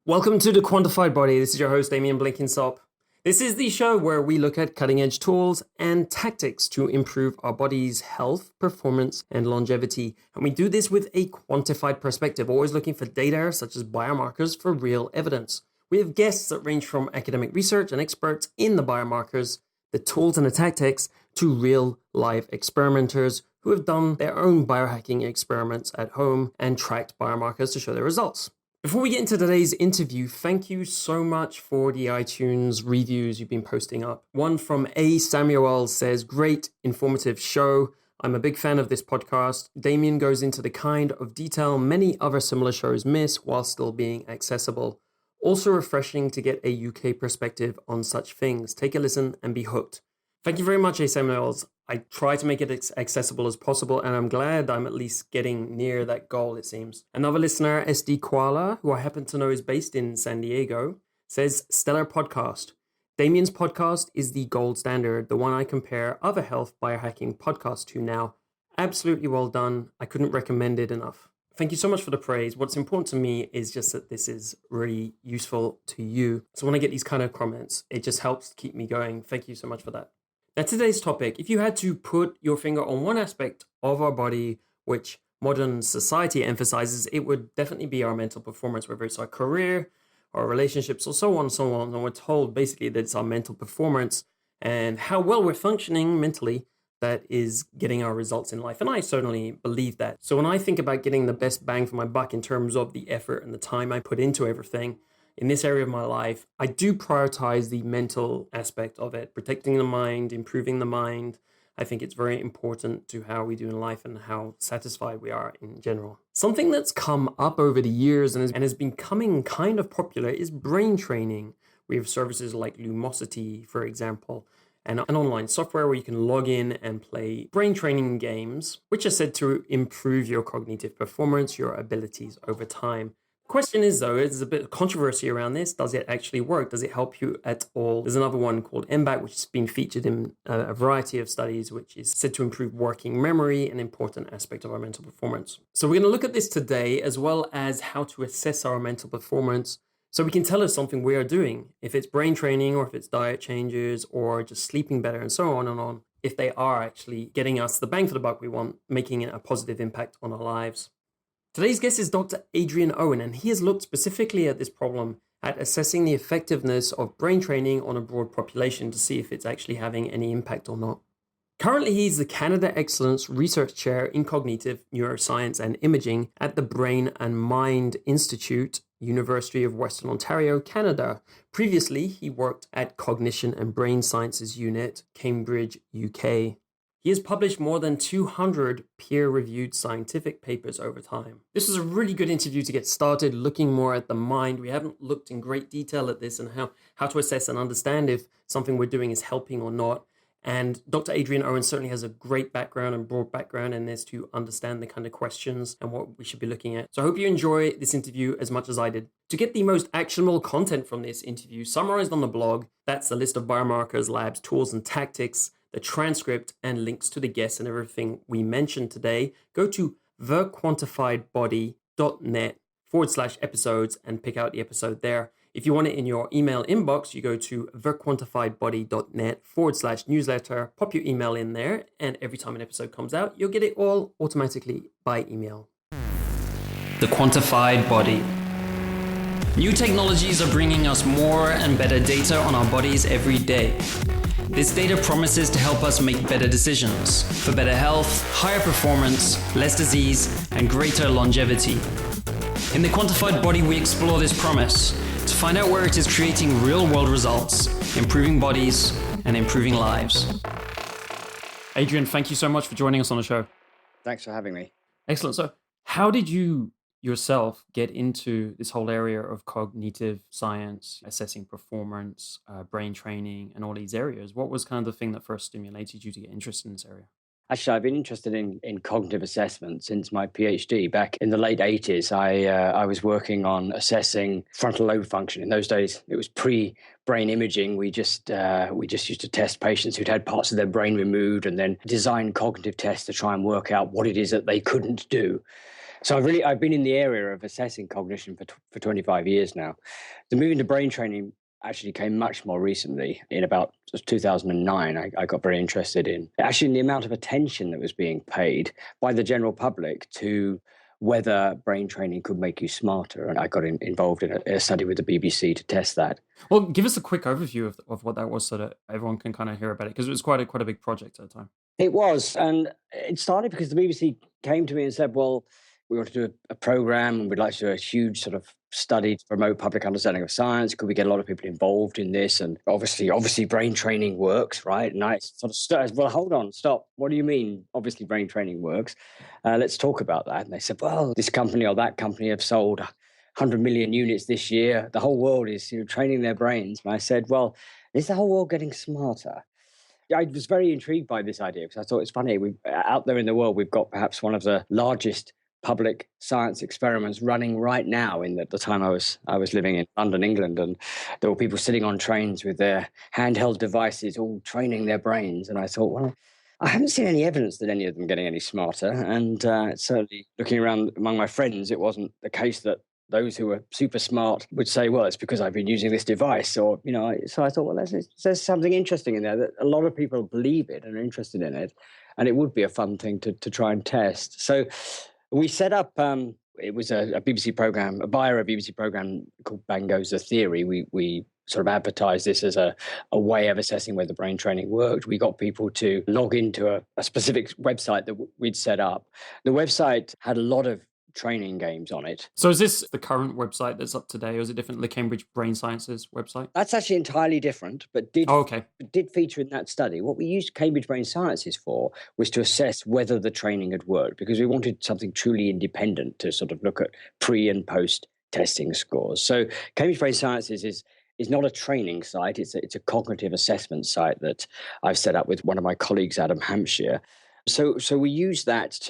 Welcome to The Quantified Body. This is your host, Damien Blinkenstop. This is the show where we look at cutting-edge tools and tactics to improve our body's health, performance, and longevity. And we do this with a quantified perspective, always looking for data such as biomarkers for real evidence. We have guests that range from academic research and experts in the biomarkers, the tools and the tactics, to real-life experimenters who have done their own biohacking experiments at home and tracked biomarkers to show their results. Before we get into today's interview, thank you so much for the iTunes reviews you've been posting up. One from A. Samuel says, great, informative show. I'm a big fan of this podcast. Damien goes into the kind of detail many other similar shows miss while still being accessible. Also refreshing to get a UK perspective on such things. Take a listen and be hooked. Thank you very much, A. Samuels. I try to make it as accessible as possible, and I'm glad I'm at least getting near that goal, it seems. Another listener, SD Koala, who I happen to know is based in San Diego, says, stellar podcast. Damien's podcast is the gold standard, the one I compare other health biohacking podcasts to now. Absolutely well done. I couldn't recommend it enough. Thank you so much for the praise. What's important to me is just that this is really useful to you. So when I get these kind of comments, it just helps keep me going. Thank you so much for that. Now, today's topic, if you had to put your finger on one aspect of our body which modern society emphasizes, it would definitely be our mental performance, whether it's our career, our relationships, or so on and so on. And we're told basically that it's our mental performance and how well we're functioning mentally that is getting our results in life. And I certainly believe that. So when I think about getting the best bang for my buck in terms of the effort and the time I put into everything, in this area of my life, I do prioritize the mental aspect of it, protecting the mind, improving the mind. I think it's very important to how we do in life and how satisfied we are in general. Something that's come up over the years and has been becoming kind of popular is brain training. We have services like Lumosity, for example, and an online software where you can log in and play brain training games, which are said to improve your cognitive performance, your abilities over time. Question is, though, there's a bit of controversy around this. Does it actually work? Does it help you at all? There's another one called MBAT, which has been featured in a variety of studies, which is said to improve working memory, an important aspect of our mental performance. So we're going to look at this today, as well as how to assess our mental performance so we can tell us something we are doing, if it's brain training or if it's diet changes or just sleeping better and so on and on, if they are actually getting us the bang for the buck we want, making a positive impact on our lives. Today's guest is Dr. Adrian Owen, and he has looked specifically at this problem at assessing the effectiveness of brain training on a broad population to see if it's actually having any impact or not. Currently, he's the Canada Excellence Research Chair in Cognitive Neuroscience and Imaging at the Brain and Mind Institute, University of Western Ontario, Canada. Previously, he worked at Cognition and Brain Sciences Unit, Cambridge, UK. He has published more than 200 peer-reviewed scientific papers over time. This is a really good interview to get started looking more at the mind. We haven't looked in great detail at this and how to assess and understand if something we're doing is helping or not. And Dr. Adrian Owen certainly has a great background and broad background in this to understand the kind of questions and what we should be looking at. So I hope you enjoy this interview as much as I did. To get the most actionable content from this interview summarized on the blog, that's the list of biomarkers, labs, tools, and tactics, the transcript, and links to the guests and everything we mentioned today, go to thequantifiedbody.net/episodes and pick out the episode there. If you want it in your email inbox, you go to thequantifiedbody.net/newsletter, pop your email in there, and every time an episode comes out, you'll get it all automatically by email. The Quantified Body. New technologies are bringing us more and better data on our bodies every day. This data promises to help us make better decisions for better health, higher performance, less disease, and greater longevity. In The Quantified Body, we explore this promise to find out where it is creating real-world results, improving bodies, and improving lives. Adrian, thank you so much for joining us on the show. Thanks for having me. Excellent. So how did you yourself get into this whole area of cognitive science, assessing performance, brain training, and all these areas? What was kind of the thing that first stimulated you to get interested in this area? Actually, I've been interested in cognitive assessment since my PhD. Back in the late 80s, I was working on assessing frontal lobe function. In those days, it was pre-brain imaging. We just used to test patients who'd had parts of their brain removed and then design cognitive tests to try and work out what it is that they couldn't do. So I've been in the area of assessing cognition for 25 years now. The move into brain training actually came much more recently. In about 2009, I got very interested in actually in the amount of attention that was being paid by the general public to whether brain training could make you smarter. And I got involved in a study with the BBC to test that. Well, give us a quick overview of what that was so that everyone can kind of hear about it, because it was quite a big project at the time. It was, and it started because the BBC came to me and said, "Well, we want to do a program, and we'd like to do a huge sort of study to promote public understanding of science. Could we get a lot of people involved in this?" And obviously, brain training works, right? And I sort of started, "Well, hold on, stop. What do you mean? Obviously, brain training works. Let's talk about that." And they said, "Well, this company or that company have sold 100 million units this year. The whole world is training their brains." And I said, "Well, is the whole world getting smarter?" I was very intrigued by this idea because I thought it's funny. We out there in the world, we've got perhaps one of the largest public science experiments running right now. In the time I was living in London, England, and there were people sitting on trains with their handheld devices, all training their brains. And I thought, well, I haven't seen any evidence that any of them are getting any smarter. And certainly, looking around among my friends, it wasn't the case that those who were super smart would say, "Well, it's because I've been using this device," or So I thought, well, there's something interesting in there that a lot of people believe it and are interested in it, and it would be a fun thing to try and test. So we set up. It was a BBC program, via a BBC program called Bang Goes the Theory. We sort of advertised this as a way of assessing whether brain training worked. We got people to log into a specific website that we'd set up. The website had a lot of training games on it. So is this the current website that's up today, or is it different, the Cambridge Brain Sciences website? That's actually entirely different, but Okay. did feature in that study. What we used Cambridge Brain Sciences for was to assess whether the training had worked, because we wanted something truly independent to sort of look at pre and post testing scores. So Cambridge Brain Sciences is not a training site. It's a cognitive assessment site that I've set up with one of my colleagues out of Hampshire. So we use that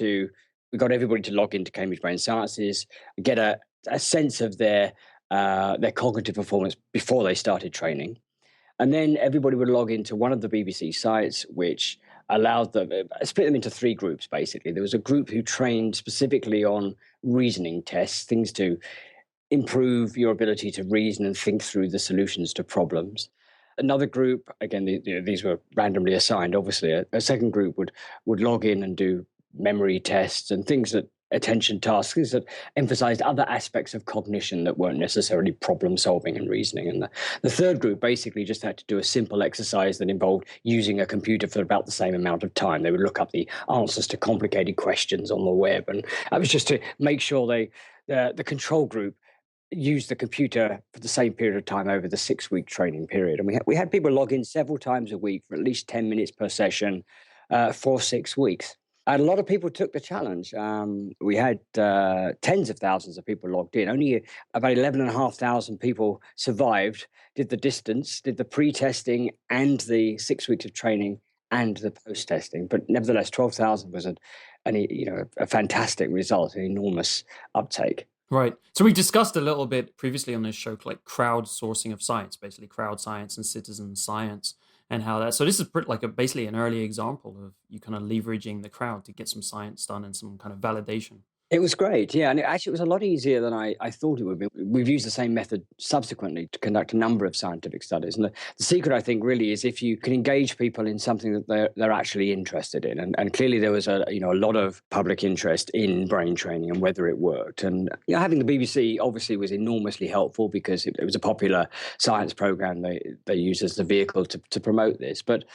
we got everybody to log into Cambridge Brain Sciences, get a sense of their cognitive performance before they started training. And then everybody would log into one of the BBC sites, which allowed them, split them into three groups, basically. There was a group who trained specifically on reasoning tests, things to improve your ability to reason and think through the solutions to problems. Another group, again, these were randomly assigned, obviously. A second group would log in and do memory tests and attention tasks, things that emphasized other aspects of cognition that weren't necessarily problem solving and reasoning. And the third group basically just had to do a simple exercise that involved using a computer for about the same amount of time. They would look up the answers to complicated questions on the web. And that was just to make sure the control group used the computer for the same period of time over the 6-week training period. And we had people log in several times a week for at least 10 minutes per session for 6 weeks. And a lot of people took the challenge. We had tens of thousands of people logged in. Only about 11,500 people survived, did the distance, did the pre-testing and the 6 weeks of training and the post-testing. But nevertheless, 12,000 was a fantastic result, an enormous uptake. Right. So we discussed a little bit previously on this show, like crowdsourcing of science, basically crowd science and citizen science, and how that. So this is basically an early example of you kind of leveraging the crowd to get some science done and some kind of validation. It was great, yeah. And it was a lot easier than I thought it would be. We've used the same method subsequently to conduct a number of scientific studies. And the secret, I think, really is if you can engage people in something that they're actually interested in. And clearly there was a lot of public interest in brain training and whether it worked. And having the BBC obviously was enormously helpful because it was a popular science program they used as the vehicle to promote this. But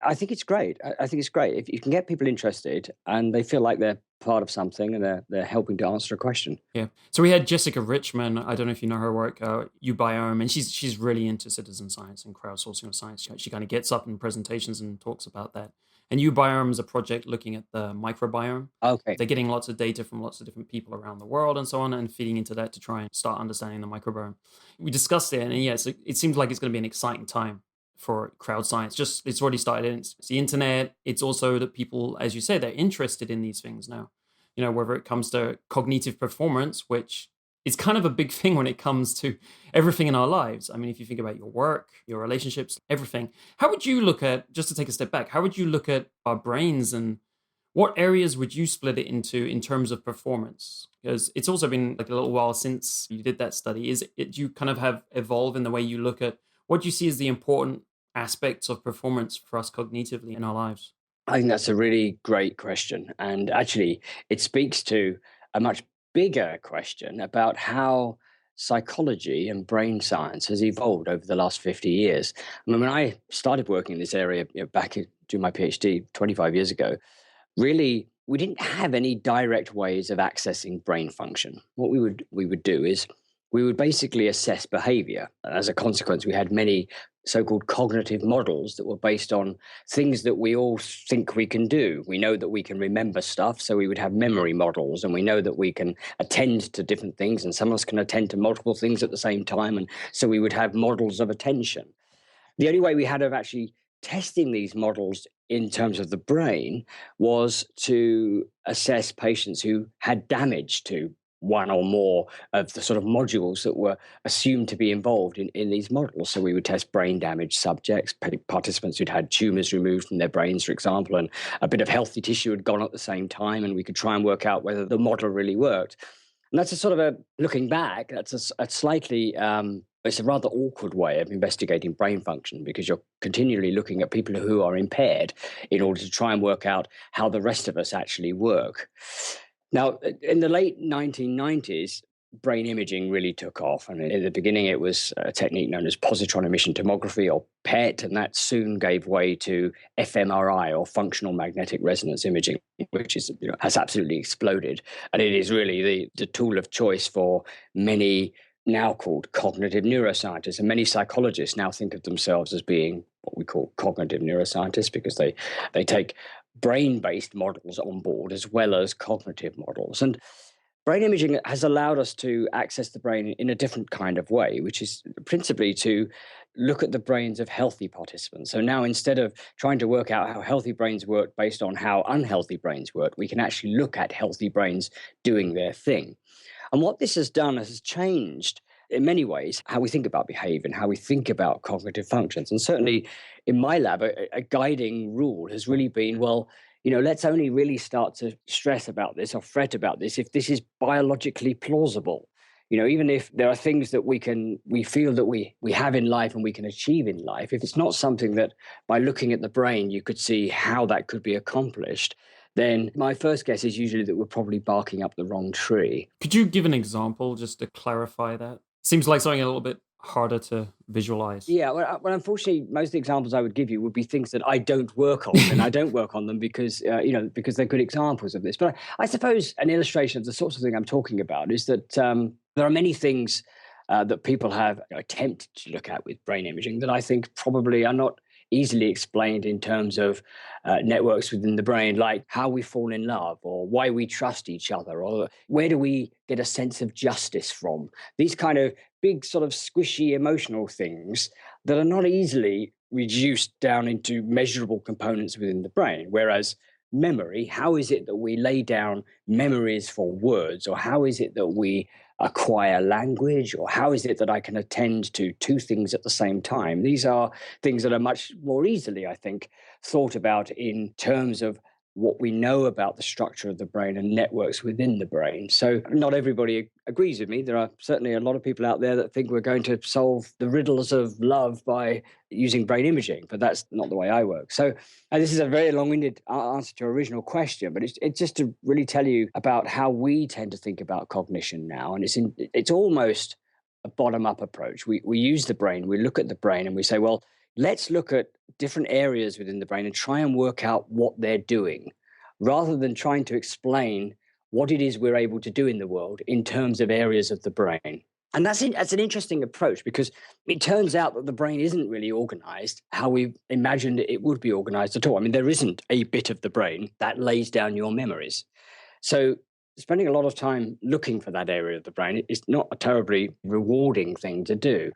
I think it's great. I think it's great if you can get people interested and they feel like they're part of something and they're helping to answer a question. Yeah. So we had Jessica Richman. I don't know if you know her work, Ubiome, and she's really into citizen science and crowdsourcing of science. She kind of gets up in presentations and talks about that. And Ubiome is a project looking at the microbiome. Okay. They're getting lots of data from lots of different people around the world and so on, and feeding into that to try and start understanding the microbiome. We discussed it, and yes, it seems like it's going to be an exciting time for crowd science. It's already started. It's the internet. It's also that people, as you say, they're interested in these things now. Whether it comes to cognitive performance, which is kind of a big thing when it comes to everything in our lives. I mean, if you think about your work, your relationships, everything, how would you look at, just to take a step back, how would you look at our brains and What areas would you split it into in terms of performance? Because it's also been like a little while since you did that study. Do you kind of have evolved in the way you look at what you see as the important aspects of performance for us cognitively in our lives? I think that's a really great question. And actually, it speaks to a much bigger question about how psychology and brain science has evolved over the last 50 years. I mean, when I started working in this area doing my PhD 25 years ago, really we didn't have any direct ways of accessing brain function. What we would do is we would basically assess behavior. As a consequence, we had many so-called cognitive models that were based on things that we all think we can do. We know that we can remember stuff, so we would have memory models, and we know that we can attend to different things, and some of us can attend to multiple things at the same time, and so we would have models of attention. The only way we had of actually testing these models in terms of the brain was to assess patients who had damage to one or more of the sort of modules that were assumed to be involved in these models. So we would test brain damaged subjects, participants who'd had tumors removed from their brains, for example, and a bit of healthy tissue had gone at the same time, and we could try and work out whether the model really worked. And that's a sort of looking back, that's a slightly, it's a rather awkward way of investigating brain function, because you're continually looking at people who are impaired in order to try and work out how the rest of us actually work. Now, in the late 1990s, brain imaging really took off. And in the beginning, it was a technique known as positron emission tomography, or PET, and that soon gave way to fMRI, or functional magnetic resonance imaging, which has absolutely exploded. And it is really the tool of choice for many now called cognitive neuroscientists. And many psychologists now think of themselves as being what we call cognitive neuroscientists, because they take brain-based models on board as well as cognitive models. And brain imaging has allowed us to access the brain in a different kind of way, which is principally to look at the brains of healthy participants. So now, instead of trying to work out how healthy brains work based on how unhealthy brains work, we can actually look at healthy brains doing their thing. And what this has done is changed in many ways how we think about behavior and how we think about cognitive functions. And certainly in my lab, a guiding rule has really been, well, let's only really start to stress about this or fret about this if this is biologically plausible. Even if there are things that we feel that we have in life and we can achieve in life, if it's not something that by looking at the brain you could see how that could be accomplished, then my first guess is usually that we're probably barking up the wrong tree. Could you give an example just to clarify that? Seems like something a little bit harder to visualize. Yeah, well, unfortunately, most of the examples I would give you would be things that I don't work on, and I don't work on them because because they're good examples of this. But I suppose an illustration of the sorts of thing I'm talking about is that there are many things that people have attempted to look at with brain imaging that I think probably are not easily explained in terms of networks within the brain, like how we fall in love, or why we trust each other, or where do we get a sense of justice from. These kind of big sort of squishy emotional things that are not easily reduced down into measurable components within the brain. Whereas memory, how is it that we lay down memories for words, or how is it that we acquire language, or how is it that I can attend to two things at the same time? These are things that are much more easily, I think, thought about in terms of what we know about the structure of the brain and networks within the brain. So not everybody agrees with me. There are certainly a lot of people out there that think we're going to solve the riddles of love by using brain imaging, but that's not the way I work. So this is a very long-winded answer to your original question, but it's just to really tell you about how we tend to think about cognition now. And it's almost a bottom-up approach. We use the brain, we look at the brain, and we say, well, let's look at different areas within the brain and try and work out what they're doing, rather than trying to explain what it is we're able to do in the world in terms of areas of the brain. And that's an interesting approach, because it turns out that the brain isn't really organized how we imagined it would be organized at all. I mean, there isn't a bit of the brain that lays down your memories. So spending a lot of time looking for that area of the brain is not a terribly rewarding thing to do.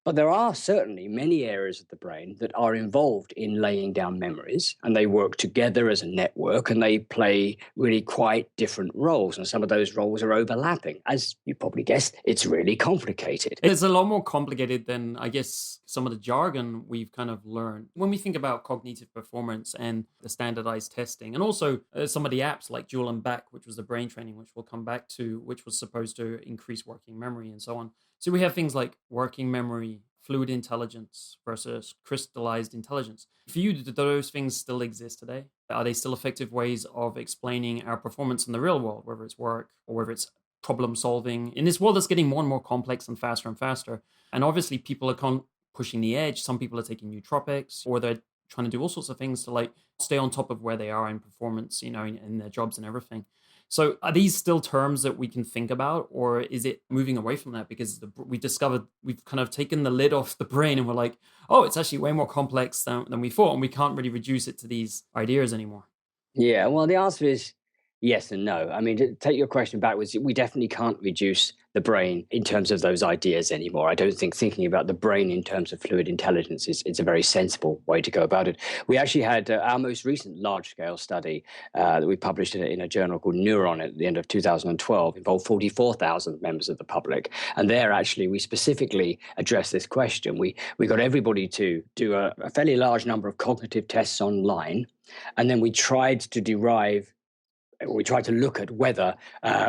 But there are certainly many areas of the brain that are involved in laying down memories, and they work together as a network, and they play really quite different roles. And some of those roles are overlapping. As you probably guessed, it's really complicated. It's a lot more complicated than, I guess, some of the jargon we've kind of learned. When we think about cognitive performance and the standardized testing, and also some of the apps like Jewel and Back, which was the brain training, which we'll come back to, which was supposed to increase working memory and so on. So we have things like working memory, fluid intelligence versus crystallized intelligence. For you, do those things still exist today? Are they still effective ways of explaining our performance in the real world, whether it's work or whether it's problem solving in this world that's getting more and more complex and faster? And obviously people are pushing the edge. Some people are taking nootropics, or they're trying to do all sorts of things to like stay on top of where they are in performance, in their jobs and everything. So are these still terms that we can think about, or is it moving away from that because we've kind of taken the lid off the brain and we're like, oh, it's actually way more complex than we thought, and we can't really reduce it to these ideas anymore? Yeah, well, the answer is yes and no. I mean, to take your question backwards, we definitely can't reduce the brain in terms of those ideas anymore. I don't think thinking about the brain in terms of fluid intelligence is a very sensible way to go about it. We actually had our most recent large-scale study that we published in a journal called Neuron at the end of 2012, involved 44,000 members of the public. And there, actually, we specifically addressed this question. We got everybody to do a fairly large number of cognitive tests online, and then we tried to look at whether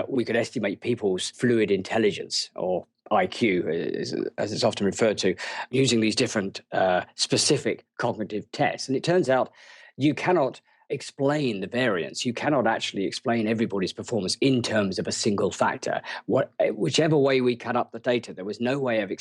we could estimate people's fluid intelligence, or IQ, as it's often referred to, using these different specific cognitive tests. And it turns out you cannot explain the variance. You cannot actually explain everybody's performance in terms of a single factor. Whichever way we cut up the data, there was no way of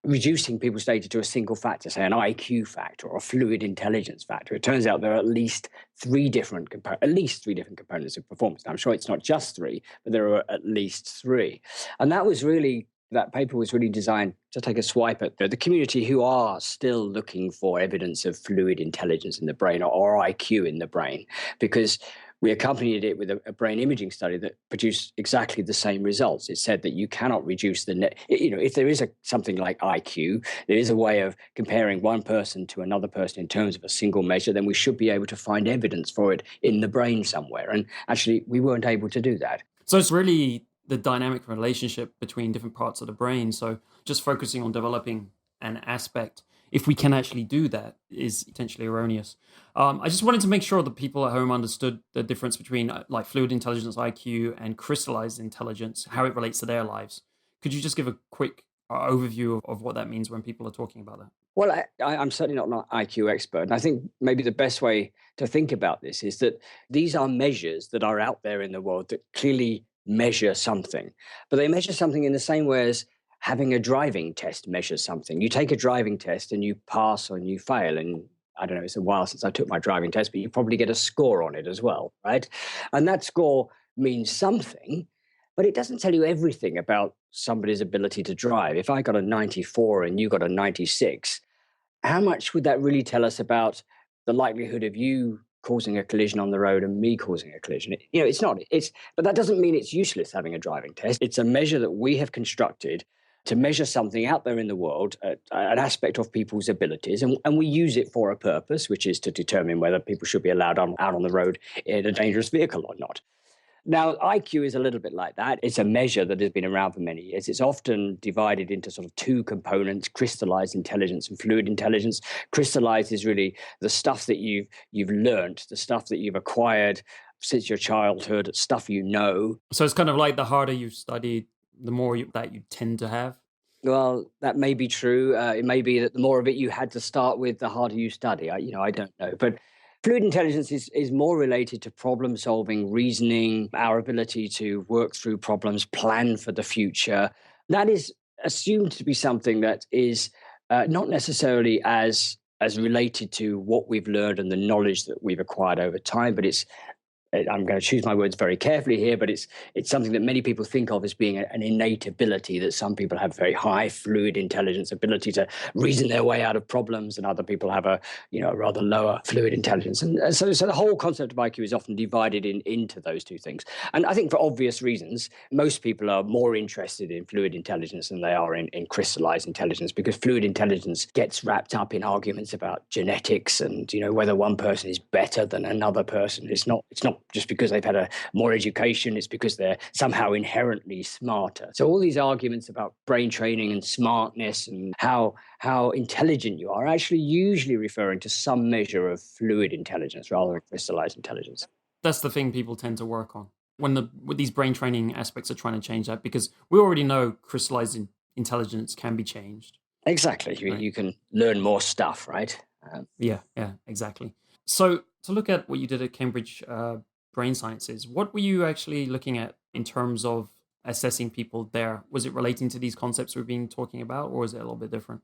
reducing people's data to a single factor, say an IQ factor or a fluid intelligence factor. It turns out there are at least three different components of performance. Now, I'm sure it's not just three, but there are at least three. And that paper was really designed to take a swipe at the community who are still looking for evidence of fluid intelligence in the brain, or IQ in the brain, because we accompanied it with a brain imaging study that produced exactly the same results. It said that you cannot reduce if there is something like IQ, there is a way of comparing one person to another person in terms of a single measure, then we should be able to find evidence for it in the brain somewhere. And actually, we weren't able to do that. So it's really the dynamic relationship between different parts of the brain. So just focusing on developing an aspect, if we can actually do that, is potentially erroneous. I just wanted to make sure that people at home understood the difference between like fluid intelligence, IQ, and crystallized intelligence, how it relates to their lives. Could you just give a quick overview of what that means when people are talking about that? Well, I'm certainly not an IQ expert. And I think maybe the best way to think about this is that these are measures that are out there in the world that clearly measure something. But they measure something in the same way as having a driving test measures something. You take a driving test and you pass or you fail. And I don't know, it's a while since I took my driving test, but you probably get a score on it as well, right? And that score means something, but it doesn't tell you everything about somebody's ability to drive. If I got a 94 and you got a 96, how much would that really tell us about the likelihood of you causing a collision on the road and me causing a collision? It's not. But that doesn't mean it's useless having a driving test. It's a measure that we have constructed to measure something out there in the world, an aspect of people's abilities, and we use it for a purpose, which is to determine whether people should be allowed out on the road in a dangerous vehicle or not. Now, IQ is a little bit like that. It's a measure that has been around for many years. It's often divided into sort of two components: crystallized intelligence and fluid intelligence. Crystallized is really the stuff that you've learned, the stuff that you've acquired since your childhood, stuff you know. So it's kind of like the harder you study, the more that you tend to have. Well, that may be true. It may be that the more of it you had to start with, the harder you study. I don't know. But fluid intelligence is more related to problem solving, reasoning, our ability to work through problems, plan for the future. That is assumed to be something that is not necessarily as related to what we've learned and the knowledge that we've acquired over time, but it's I'm going to choose my words very carefully here, but it's something that many people think of as being an innate ability, that some people have very high fluid intelligence, ability to reason their way out of problems, and other people have a rather lower fluid intelligence. And so the whole concept of IQ is often divided into those two things. And I think for obvious reasons, most people are more interested in fluid intelligence than they are in crystallized intelligence, because fluid intelligence gets wrapped up in arguments about genetics and whether one person is better than another person. It's not just because they've had a more education, it's because they're somehow inherently smarter. So all these arguments about brain training and smartness and how intelligent you are actually usually referring to some measure of fluid intelligence rather than crystallized intelligence. That's the thing people tend to work on when with these brain training aspects are trying to change that, because we already know crystallized intelligence can be changed. Exactly. Right. You can learn more stuff, right? Yeah, exactly. So to look at what you did at Cambridge Brain Sciences, what were you actually looking at in terms of assessing people there? Was it relating to these concepts we've been talking about, or is it a little bit different?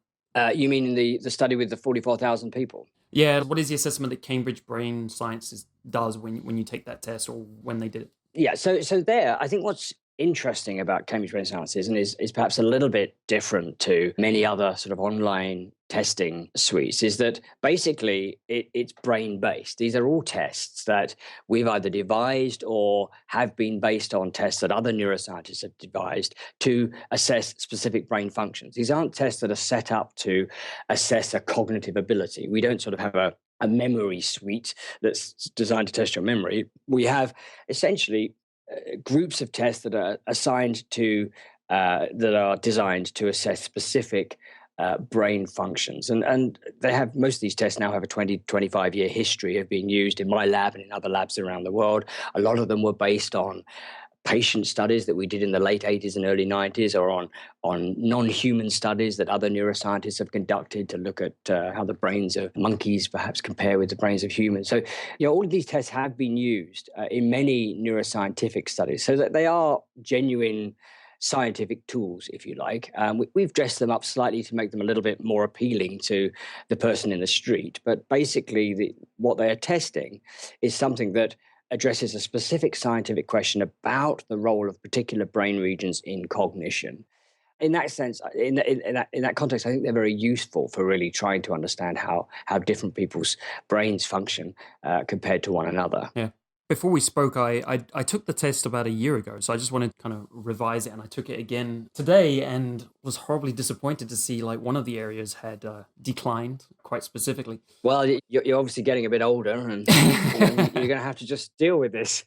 You mean the study with the 44,000 people? Yeah, what is the assessment that Cambridge Brain Sciences does when you take that test, or when they did it? Yeah, so there, I think what's interesting about Cambridge Brain Sciences and is perhaps a little bit different to many other sort of online testing suites is that basically it's brain-based. These are all tests that we've either devised or have been based on tests that other neuroscientists have devised to assess specific brain functions. These aren't tests that are set up to assess a cognitive ability. We don't sort of have a memory suite that's designed to test your memory. We have essentially groups of tests that are assigned to that are designed to assess specific brain functions. And they have, most of these tests now have a 25-year history of being used in my lab and in other labs around the world. A lot of them were based on patient studies that we did in the late 80s and early 90s, or on non-human studies that other neuroscientists have conducted to look at how the brains of monkeys perhaps compare with the brains of humans. So, all of these tests have been used in many neuroscientific studies, so that they are genuine scientific tools, if you like. We've dressed them up slightly to make them a little bit more appealing to the person in the street. But basically, what they are testing is something that addresses a specific scientific question about the role of particular brain regions in cognition. In that sense, in that context, I think they're very useful for really trying to understand how different people's brains function compared to one another. Yeah. Before we spoke, I took the test about a year ago, so I just wanted to kind of revise it, and I took it again today and was horribly disappointed to see like one of the areas had declined quite specifically. Well, you're obviously getting a bit older, and you're going to have to just deal with this.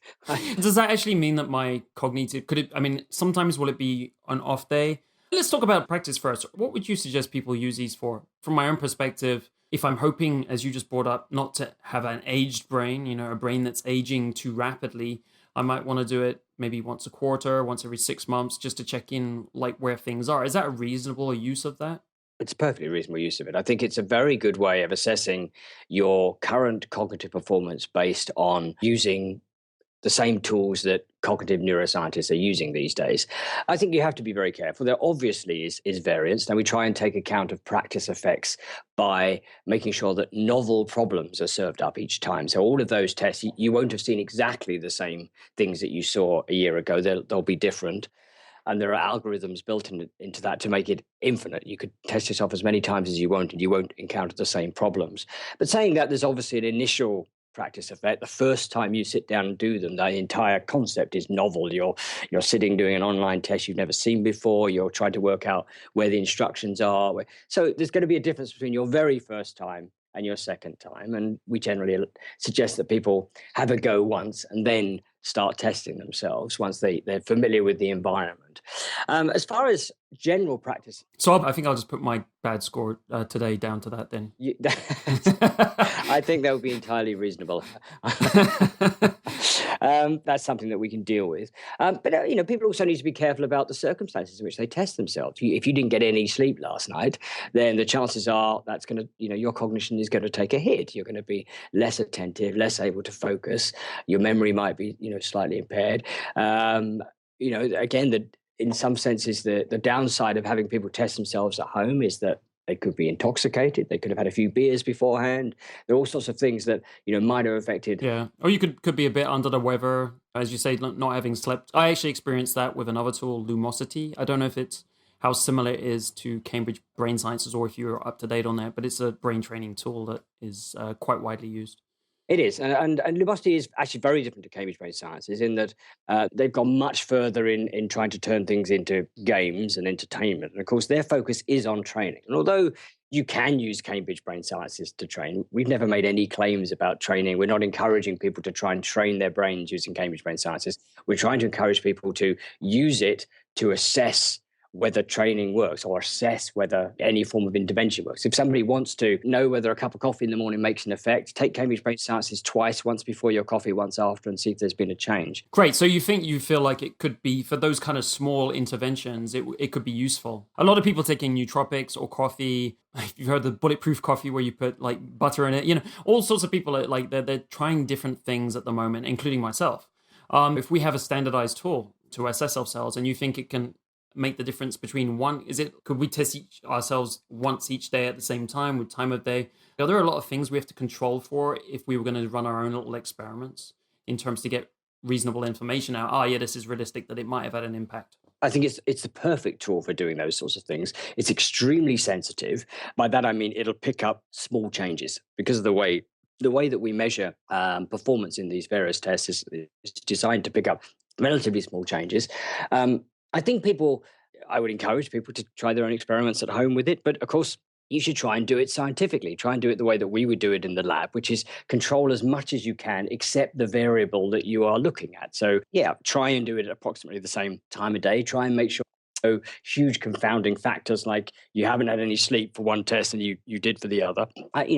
Does that actually mean that my cognitive, sometimes will it be an off day? Let's talk about practice first. What would you suggest people use these for? From my own perspective, if I'm hoping, as you just brought up, not to have an aged brain, a brain that's aging too rapidly, I might want to do it maybe once a quarter, once every 6 months, just to check in like where things are. Is that a reasonable use of that? It's a perfectly reasonable use of it. I think it's a very good way of assessing your current cognitive performance based on using the same tools that cognitive neuroscientists are using these days. I think you have to be very careful. There obviously is variance. Now, we try and take account of practice effects by making sure that novel problems are served up each time. So all of those tests, you won't have seen exactly the same things that you saw a year ago. They'll be different. And there are algorithms built into that to make it infinite. You could test yourself as many times as you want, and you won't encounter the same problems. But saying that, there's obviously an initial practice effect. The first time you sit down and do them, the entire concept is novel. You're sitting doing an online test you've never seen before. You're trying to work out where the instructions are. So there's going to be a difference between your very first time and your second time. And we generally suggest that people have a go once and then start testing themselves once they're familiar with the environment. As far as general practice. So I think I'll just put my bad score today down to that then. I think that would be entirely reasonable. That's something that we can deal with. But people also need to be careful about the circumstances in which they test themselves. If you didn't get any sleep last night, then the chances are that's going to, your cognition is going to take a hit. You're going to be less attentive, less able to focus. Your memory might be, slightly impaired. Again, in some senses, the downside of having people test themselves at home is that They could be intoxicated. They could have had a few beers beforehand. There are all sorts of things that, might have affected. Yeah. Or you could be a bit under the weather, as you say, not having slept. I actually experienced that with another tool, Lumosity. I don't know if it's how similar it is to Cambridge Brain Sciences or if you're up to date on that, but it's a brain training tool that is quite widely used. It is. And Lumosity is actually very different to Cambridge Brain Sciences in that they've gone much further in trying to turn things into games and entertainment. And of course, their focus is on training. And although you can use Cambridge Brain Sciences to train, we've never made any claims about training. We're not encouraging people to try and train their brains using Cambridge Brain Sciences. We're trying to encourage people to use it to assess whether training works or assess whether any form of intervention works. If somebody wants to know whether a cup of coffee in the morning makes an effect, take Cambridge Brain Sciences twice, once before your coffee, once after, and see if there's been a change. Great. So you feel like it could be, for those kind of small interventions, it could be useful. A lot of people taking nootropics or coffee, you've heard the bulletproof coffee where you put like butter in it, all sorts of people are like, they're trying different things at the moment, including myself. If we have a standardized tool to assess ourselves and you think it can make the difference between could we test ourselves once each day at the same time with time of day? There are a lot of things we have to control for if we were going to run our own little experiments in terms to get reasonable information out. Yeah, this is realistic that it might have had an impact. I think it's the perfect tool for doing those sorts of things. It's extremely sensitive. By that, I mean, it'll pick up small changes because of the way that we measure performance in these various tests is designed to pick up relatively small changes. I think I would encourage people to try their own experiments at home with it. But of course, you should try and do it scientifically. Try and do it the way that we would do it in the lab, which is control as much as you can, except the variable that you are looking at. So yeah, try and do it at approximately the same time of day. Try and make sure so huge confounding factors like you haven't had any sleep for one test and you did for the other.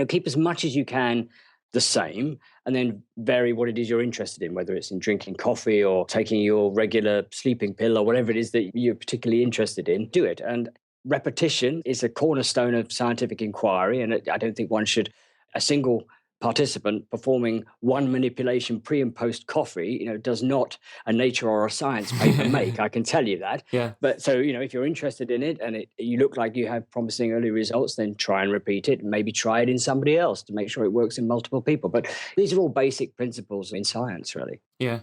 Keep as much as you can the same, and then vary what it is you're interested in, whether it's in drinking coffee or taking your regular sleeping pill or whatever it is that you're particularly interested in. Do it. And repetition is a cornerstone of scientific inquiry. And I don't think a single participant performing one manipulation pre and post coffee, does not a Nature or a Science paper make. I can tell you that. Yeah. But so, if you're interested in it and you look like you have promising early results, then try and repeat it. Maybe try it in somebody else to make sure it works in multiple people. But these are all basic principles in science, really. Yeah.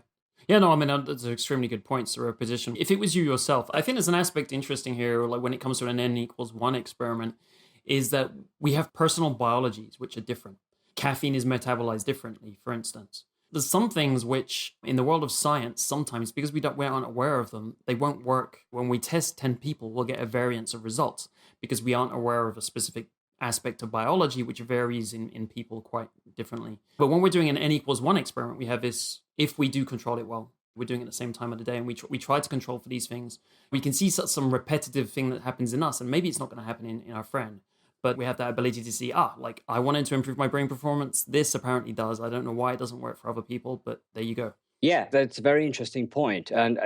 Yeah, no, I mean, that's extremely good points. The repetition. If it was you yourself, I think there's an aspect interesting here, like when it comes to an N=1 experiment, is that we have personal biologies which are different. Caffeine is metabolized differently, for instance. There's some things which, in the world of science, sometimes, because we aren't aware of them, they won't work. When we test 10 people, we'll get a variance of results because we aren't aware of a specific aspect of biology which varies in people quite differently. But when we're doing an N=1 experiment, we have this, if we do control it well, we're doing it at the same time of the day, and we try to control for these things, we can see some repetitive thing that happens in us, and maybe it's not going to happen in our friend. But we have that ability to see, like I wanted to improve my brain performance. This apparently does. I don't know why it doesn't work for other people, but there you go. Yeah, that's a very interesting point. And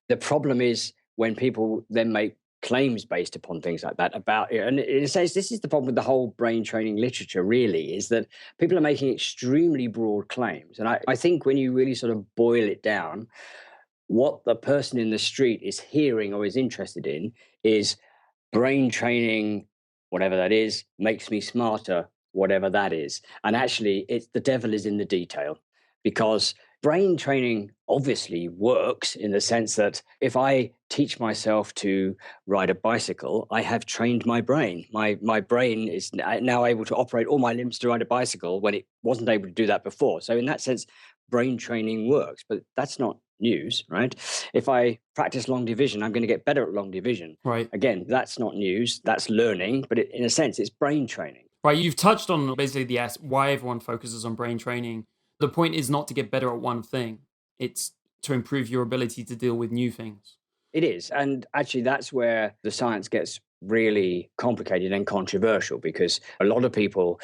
the problem is when people then make claims based upon things like that about it. And in a sense, this is the problem with the whole brain training literature, really, is that people are making extremely broad claims. And I think when you really sort of boil it down, what the person in the street is hearing or is interested in is brain training, whatever that is, makes me smarter, whatever that is. And actually, the devil is in the detail, because brain training obviously works in the sense that if I teach myself to ride a bicycle, I have trained my brain. My brain is now able to operate all my limbs to ride a bicycle when it wasn't able to do that before. So in that sense, brain training works, but that's not news, right? If I practice long division, I'm going to get better at long division. Right. Again, that's not news, that's learning, but in a sense, it's brain training. Right, you've touched on basically why everyone focuses on brain training. The point is not to get better at one thing. It's to improve your ability to deal with new things. It is. And actually, that's where the science gets really complicated and controversial, because a lot of people,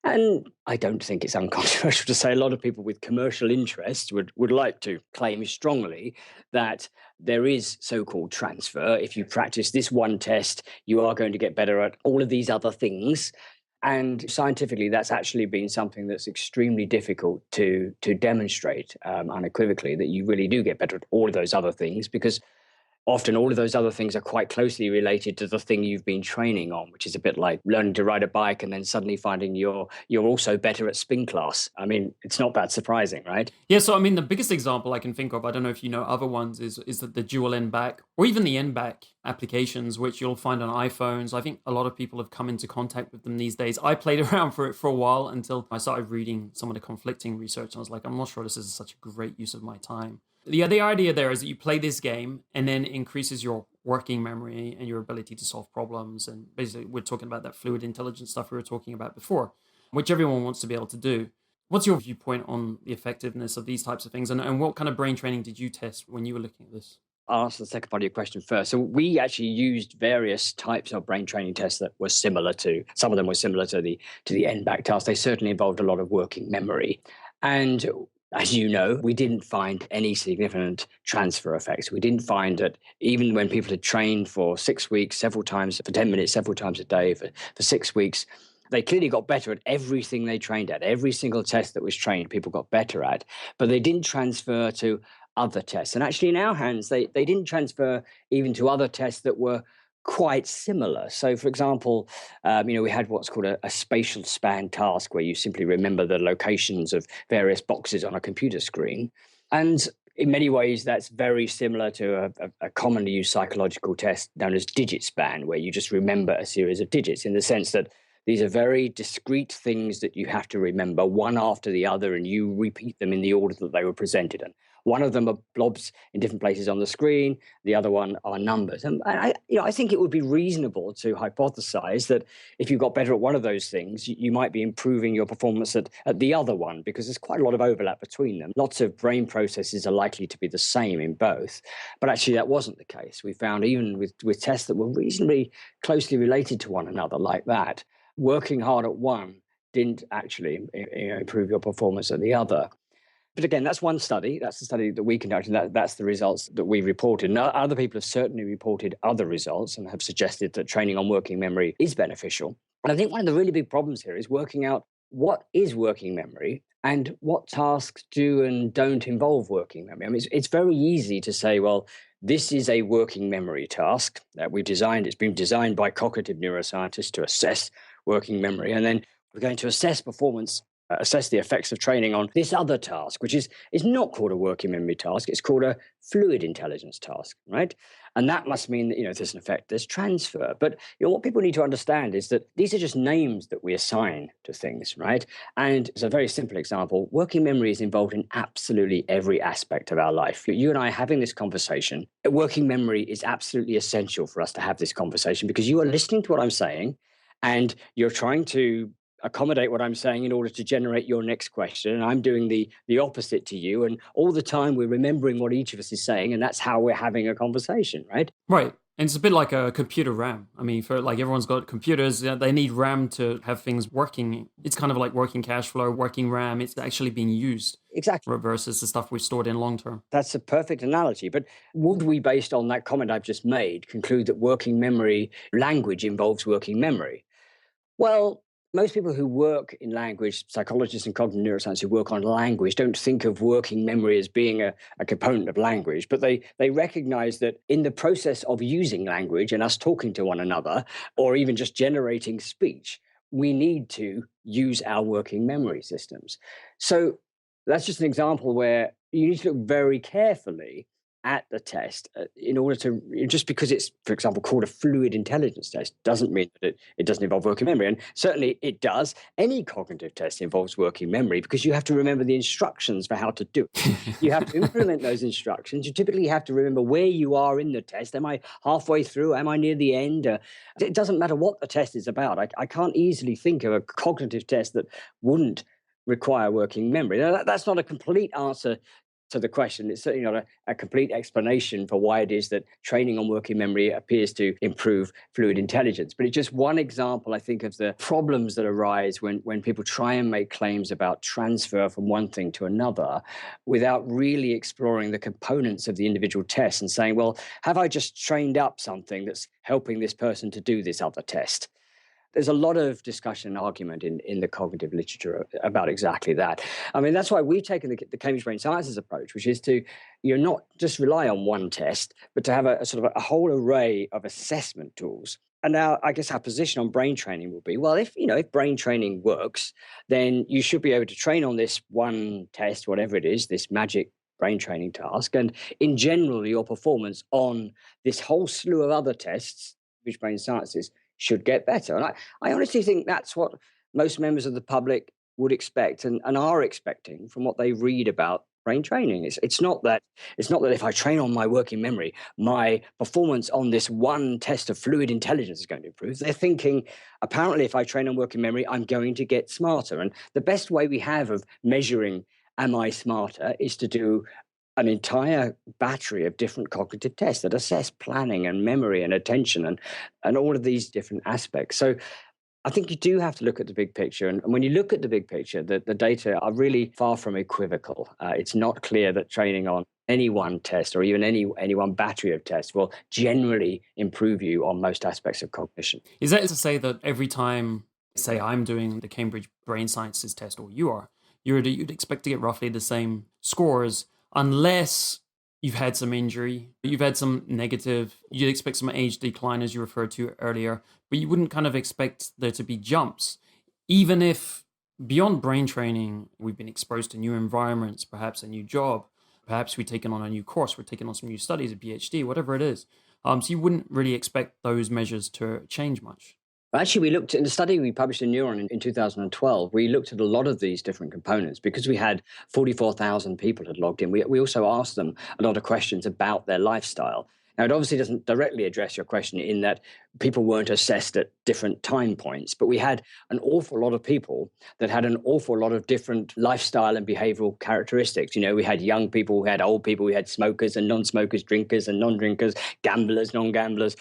and I don't think it's uncontroversial to say a lot of people with commercial interests would like to claim strongly that there is so-called transfer. If you practice this one test, you are going to get better at all of these other things. And scientifically, that's actually been something that's extremely difficult to demonstrate unequivocally, that you really do get better at all of those other things, because often all of those other things are quite closely related to the thing you've been training on, which is a bit like learning to ride a bike and then suddenly finding you're also better at spin class. I mean, it's not that surprising, right? Yeah, so I mean, the biggest example I can think of, I don't know if you know other ones, is that the dual end back or even the end back applications, which you'll find on iPhones. I think a lot of people have come into contact with them these days. I played around for it for a while until I started reading some of the conflicting research. And I was like, I'm not sure this is such a great use of my time. Yeah, the idea there is that you play this game and then increases your working memory and your ability to solve problems. And basically, we're talking about that fluid intelligence stuff we were talking about before, which everyone wants to be able to do. What's your viewpoint on the effectiveness of these types of things? And what kind of brain training did you test when you were looking at this? I'll answer the second part of your question first. So we actually used various types of brain training tests that were similar to, some of them were similar to the NBAC task. They certainly involved a lot of working memory. And as you know, we didn't find any significant transfer effects. We didn't find that even when people had trained for 6 weeks, several times, for 10 minutes, several times a day, for 6 weeks, they clearly got better at everything they trained at. Every single test that was trained, people got better at, but they didn't transfer to other tests. And actually, in our hands, they didn't transfer even to other tests that were quite similar. So, for example, we had what's called a spatial span task, where you simply remember the locations of various boxes on a computer screen. And in many ways, that's very similar to a commonly used psychological test known as digit span, where you just remember a series of digits, in the sense that these are very discrete things that you have to remember one after the other, and you repeat them in the order that they were presented. And one of them are blobs in different places on the screen. The other one are numbers. And I think it would be reasonable to hypothesize that if you got better at one of those things, you might be improving your performance at the other one, because there's quite a lot of overlap between them. Lots of brain processes are likely to be the same in both. But actually, that wasn't the case. We found even with tests that were reasonably closely related to one another like that, working hard at one didn't actually improve your performance at the other. But again, that's one study. That's the study that we conducted. That's the results that we reported. Now, other people have certainly reported other results and have suggested that training on working memory is beneficial. And I think one of the really big problems here is working out what is working memory and what tasks do and don't involve working memory. I mean, it's very easy to say, well, this is a working memory task that we've designed. It's been designed by cognitive neuroscientists to assess working memory. And then we're going to assess performance, assess the effects of training on this other task, which is not called a working memory task. It's called a fluid intelligence task, right? And that must mean that, if there's an effect, there's transfer. But what people need to understand is that these are just names that we assign to things, right? And it's a very simple example. Working memory is involved in absolutely every aspect of our life. You and I having this conversation, working memory is absolutely essential for us to have this conversation, because you are listening to what I'm saying and you're trying to accommodate what I'm saying in order to generate your next question. And I'm doing the opposite to you. And all the time we're remembering what each of us is saying. And that's how we're having a conversation, right? Right. And it's a bit like a computer RAM. I mean, for like everyone's got computers, they need RAM to have things working. It's kind of like working cash flow, working RAM. It's actually being used. Exactly. Versus the stuff we've stored in long term. That's a perfect analogy. But would we, based on that comment I've just made, conclude that working memory language involves working memory? Well, most people who work in language, psychologists and cognitive neuroscience who work on language, don't think of working memory as being a component of language, but they recognize that in the process of using language and us talking to one another, or even just generating speech, we need to use our working memory systems. So that's just an example where you need to look very carefully at the test in order to, just because it's, for example, called a fluid intelligence test doesn't mean that it doesn't involve working memory. And certainly it does. Any cognitive test involves working memory, because you have to remember the instructions for how to do it. You have to implement those instructions. You typically have to remember where you are in the test. Am I halfway through? Am I near the end? It doesn't matter what the test is about. I can't easily think of a cognitive test that wouldn't require working memory. Now, that's not a complete answer to the question. It's certainly not a complete explanation for why it is that training on working memory appears to improve fluid intelligence. But it's just one example, I think, of the problems that arise when people try and make claims about transfer from one thing to another without really exploring the components of the individual test and saying, well, have I just trained up something that's helping this person to do this other test? There's a lot of discussion and argument in the cognitive literature about exactly that. I mean, that's why we've taken the Cambridge Brain Sciences approach, which is to not just rely on one test, but to have a sort of a whole array of assessment tools. And now, I guess our position on brain training will be, well, if brain training works, then you should be able to train on this one test, whatever it is, this magic brain training task, and in general, your performance on this whole slew of other tests, which brain sciences, should get better. And I honestly think that's what most members of the public would expect and are expecting from what they read about brain training. It's not that if I train on my working memory, my performance on this one test of fluid intelligence is going to improve. They're thinking, apparently, if I train on working memory, I'm going to get smarter. And the best way we have of measuring am I smarter is to do an entire battery of different cognitive tests that assess planning and memory and attention and all of these different aspects. So I think you do have to look at the big picture. And when you look at the big picture, the data are really far from equivocal. It's not clear that training on any one test or even any one battery of tests will generally improve you on most aspects of cognition. Is that to say that every time, say, I'm doing the Cambridge Brain Sciences test, or you'd expect to get roughly the same scores, unless you've had some injury, you've had some negative, you'd expect some age decline, as you referred to earlier, but you wouldn't kind of expect there to be jumps. Even if beyond brain training, we've been exposed to new environments, perhaps a new job, perhaps we've taken on a new course, we're taking on some new studies, a PhD, whatever it is. So you wouldn't really expect those measures to change much. Actually, we looked in the study we published in Neuron in 2012. We looked at a lot of these different components because we had 44,000 people had logged in. We also asked them a lot of questions about their lifestyle. Now, it obviously doesn't directly address your question in that people weren't assessed at different time points, but we had an awful lot of people that had an awful lot of different lifestyle and behavioral characteristics. We had young people, we had old people, we had smokers and non-smokers, drinkers and non-drinkers, gamblers, non-gamblers,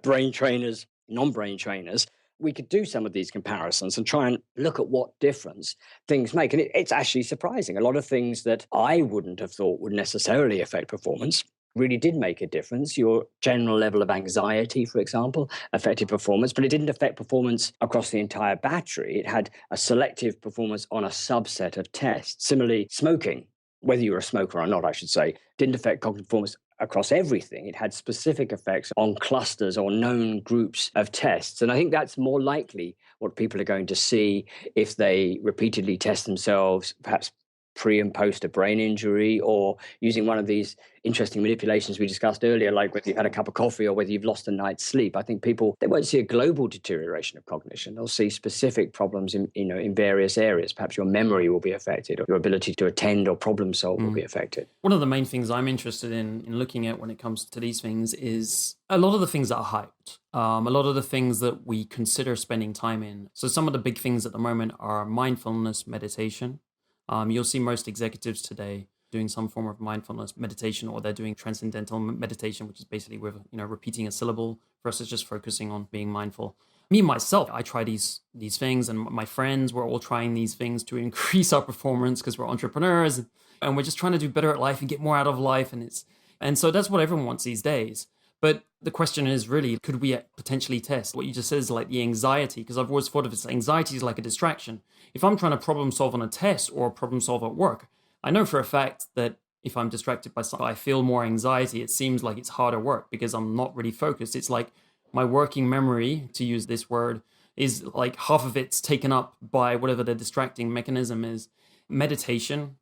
brain trainers, non-brain trainers. We could do some of these comparisons and try and look at what difference things make. And it's actually surprising. A lot of things that I wouldn't have thought would necessarily affect performance really did make a difference. Your general level of anxiety, for example, affected performance, but it didn't affect performance across the entire battery. It had a selective performance on a subset of tests. Similarly, smoking, whether you're a smoker or not, I should say, didn't affect cognitive performance across everything. It had specific effects on clusters or known groups of tests. And I think that's more likely what people are going to see if they repeatedly test themselves, perhaps pre and post a brain injury, or using one of these interesting manipulations we discussed earlier, like whether you've had a cup of coffee or whether you've lost a night's sleep. I think people, they won't see a global deterioration of cognition. They'll see specific problems in various areas. Perhaps your memory will be affected, or your ability to attend or problem solve will be affected. One of the main things I'm interested in looking at when it comes to these things is a lot of the things that are hyped, a lot of the things that we consider spending time in. So some of the big things at the moment are mindfulness meditation. You'll see most executives today doing some form of mindfulness meditation, or they're doing transcendental meditation, which is basically with repeating a syllable versus just focusing on being mindful. Me myself, I try these things, and my friends, we're all trying these things to increase our performance because we're entrepreneurs and we're just trying to do better at life and get more out of life, and so that's what everyone wants these days. But the question is really, could we potentially test what you just said is like the anxiety? Because I've always thought of it as anxiety is like a distraction. If I'm trying to problem solve on a test or problem solve at work, I know for a fact that if I'm distracted by something, I feel more anxiety. It seems like it's harder work because I'm not really focused. It's like my working memory, to use this word, is like half of it's taken up by whatever the distracting mechanism is. Meditation,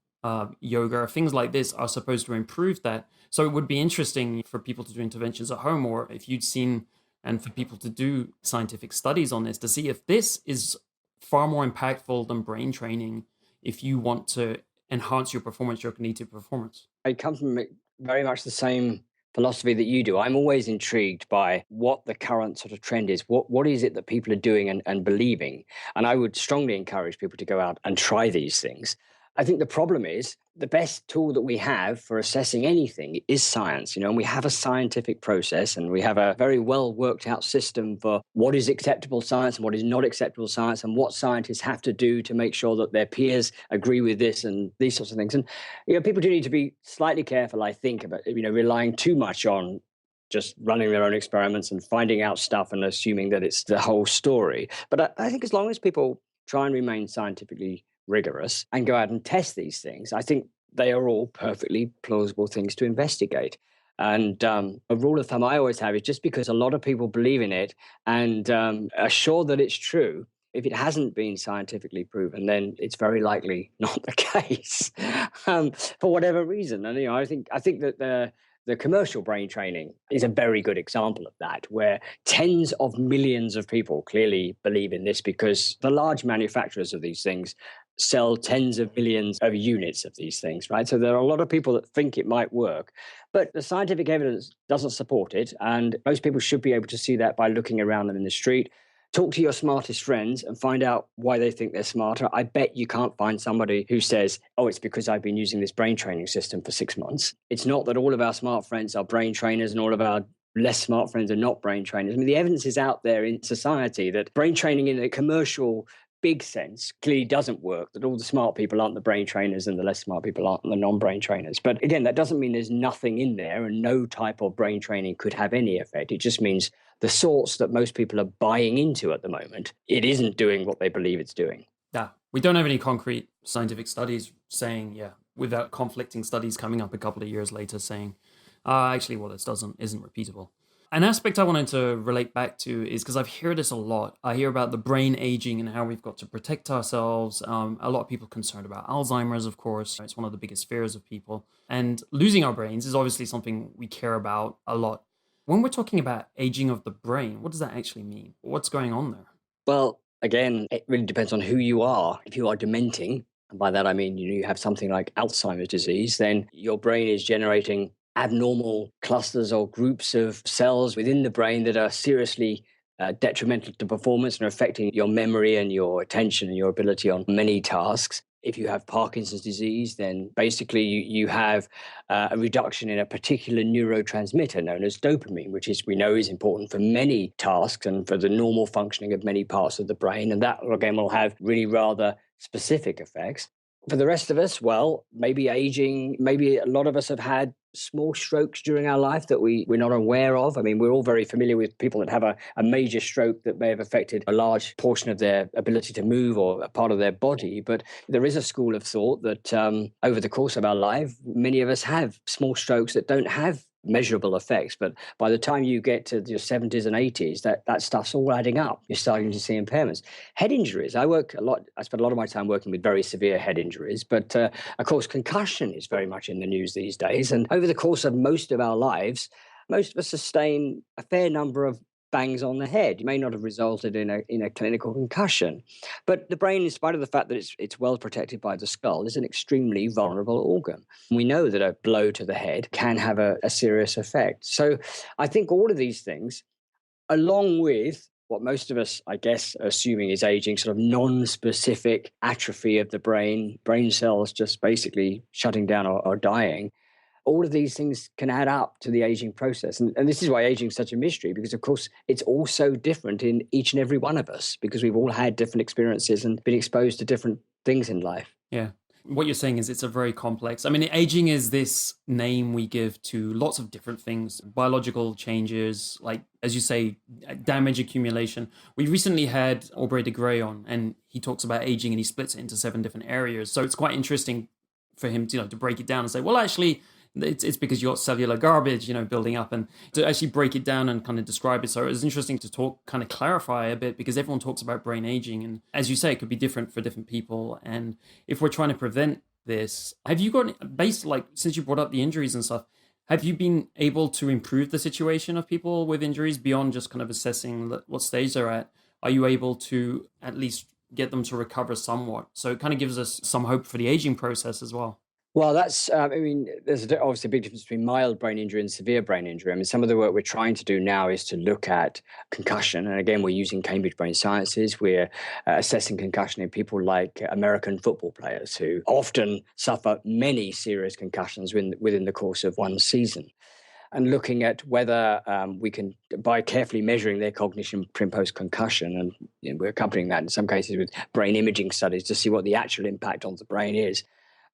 yoga, things like this are supposed to improve that. So it would be interesting for people to do interventions at home, or if you'd seen, and for people to do scientific studies on this to see if this is far more impactful than brain training if you want to enhance your performance, your cognitive performance. I come from very much the same philosophy that you do. I'm always intrigued by what the current sort of trend is. What is it that people are doing and believing? And I would strongly encourage people to go out and try these things. I think the problem is the best tool that we have for assessing anything is science, and we have a scientific process, and we have a very well worked out system for what is acceptable science and what is not acceptable science, and what scientists have to do to make sure that their peers agree with this and these sorts of things. And people do need to be slightly careful, I think, about relying too much on just running their own experiments and finding out stuff and assuming that it's the whole story. But I think as long as people try and remain scientifically rigorous and go out and test these things, I think they are all perfectly plausible things to investigate. And a rule of thumb I always have is just because a lot of people believe in it and are sure that it's true, if it hasn't been scientifically proven, then it's very likely not the case for whatever reason. And I think that the commercial brain training is a very good example of that, where tens of millions of people clearly believe in this because the large manufacturers of these things sell tens of millions of units of these things, right? So there are a lot of people that think it might work, but the scientific evidence doesn't support it. And most people should be able to see that by looking around them in the street. Talk to your smartest friends and find out why they think they're smarter. I bet you can't find somebody who says, oh, it's because I've been using this brain training system for 6 months. It's not that all of our smart friends are brain trainers and all of our less smart friends are not brain trainers. I mean, the evidence is out there in society that brain training in a commercial big sense clearly doesn't work, that all the smart people aren't the brain trainers and the less smart people aren't the non-brain trainers. But again, that doesn't mean there's nothing in there and no type of brain training could have any effect. It just means the sorts that most people are buying into at the moment, it isn't doing what they believe it's doing. Yeah, we don't have any concrete scientific studies saying, without conflicting studies coming up a couple of years later saying, actually, what this isn't repeatable. An aspect I wanted to relate back to is because I've heard this a lot. I hear about the brain aging and how we've got to protect ourselves. A lot of people concerned about Alzheimer's, of course. It's one of the biggest fears of people. And losing our brains is obviously something we care about a lot. When we're talking about aging of the brain, what does that actually mean? What's going on there? Well, again, it really depends on who you are. If you are dementing, and by that I mean you have something like Alzheimer's disease, then your brain is generating abnormal clusters or groups of cells within the brain that are seriously detrimental to performance and are affecting your memory and your attention and your ability on many tasks. If you have Parkinson's disease, then basically you have a reduction in a particular neurotransmitter known as dopamine, which we know is important for many tasks and for the normal functioning of many parts of the brain. And that, again, will have really rather specific effects. For the rest of us, well, maybe aging, maybe a lot of us have had small strokes during our life that we're not aware of. I mean, we're all very familiar with people that have a major stroke that may have affected a large portion of their ability to move or a part of their body. But there is a school of thought that over the course of our life, many of us have small strokes that don't have measurable effects, but by the time you get to your 70s and 80s, that stuff's all adding up. You're starting to see impairments. Head injuries. I spend a lot of my time working with very severe head injuries, but of course concussion is very much in the news these days. And over the course of most of our lives, most of us sustain a fair number of bangs on the head. It may not have resulted in a clinical concussion, but the brain, in spite of the fact that it's well protected by the skull, is an extremely vulnerable organ. We know that a blow to the head can have a serious effect. So I think all of these things, along with what most of us, I guess, are assuming is aging, sort of non-specific atrophy of the brain cells just basically shutting down or dying, all of these things can add up to the aging process. And this is why aging is such a mystery, because, of course, it's all so different in each and every one of us, because we've all had different experiences and been exposed to different things in life. Yeah. What you're saying is it's a very complex. I mean, aging is this name we give to lots of different things, biological changes, like, as you say, damage accumulation. We recently had Aubrey de Grey on, and he talks about aging and he splits it into 7 different areas. So it's quite interesting for him to break it down and say, well, actually, it's because you got cellular garbage, building up, and to actually break it down and kind of describe it. So it was interesting to kind of clarify a bit, because everyone talks about brain aging. And as you say, it could be different for different people. And if we're trying to prevent this, have you got, since you brought up the injuries and stuff, have you been able to improve the situation of people with injuries beyond just kind of assessing what stage they're at? Are you able to at least get them to recover somewhat? So it kind of gives us some hope for the aging process as well. Well, there's obviously a big difference between mild brain injury and severe brain injury. I mean, some of the work we're trying to do now is to look at concussion. And again, we're using Cambridge Brain Sciences. We're assessing concussion in people like American football players who often suffer many serious concussions within the course of one season. And looking at whether we can, by carefully measuring their cognition pre- and post-concussion, and we're accompanying that in some cases with brain imaging studies to see what the actual impact on the brain is.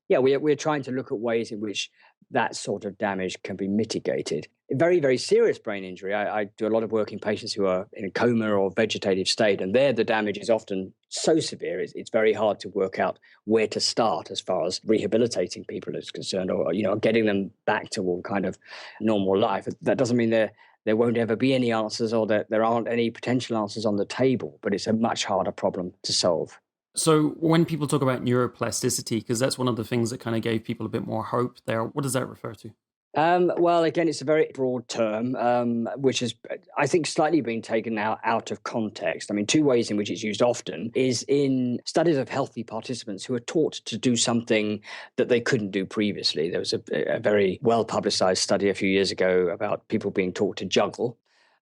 Yeah, we're trying to look at ways in which that sort of damage can be mitigated. very, very serious brain injury. I do a lot of work in patients who are in a coma or vegetative state, and there the damage is often so severe, it's very hard to work out where to start as far as rehabilitating people is concerned, or getting them back to all kind of normal life. That doesn't mean there won't ever be any answers, or that there aren't any potential answers on the table, but it's a much harder problem to solve. So when people talk about neuroplasticity, because that's one of the things that kind of gave people a bit more hope there, what does that refer to? Well, again, it's a very broad term, which is, I think, slightly being taken now out of context. I mean, two ways in which it's used often is in studies of healthy participants who are taught to do something that they couldn't do previously. There was a very well-publicized study a few years ago about people being taught to juggle.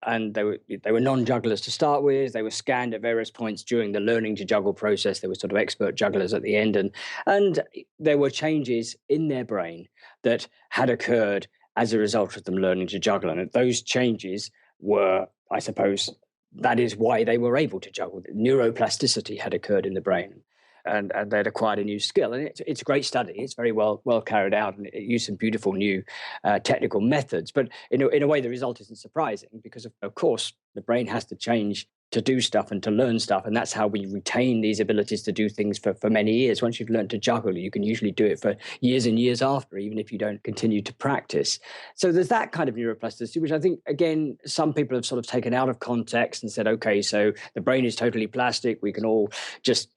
And they were non-jugglers to start with. They were scanned at various points during the learning to juggle process. There were sort of expert jugglers at the end, and there were changes in their brain that had occurred as a result of them learning to juggle. And those changes were, I suppose, that is why they were able to juggle. Neuroplasticity had occurred in the brain, and they'd acquired a new skill. And it's a great study. It's very well carried out, and it used some beautiful new technical methods. But in a way, the result isn't surprising because, of course, the brain has to change to do stuff and to learn stuff. And that's how we retain these abilities to do things for many years. Once you've learned to juggle, you can usually do it for years and years after, even if you don't continue to practice. So there's that kind of neuroplasticity, which I think, again, some people have sort of taken out of context and said, okay, so the brain is totally plastic. We can all just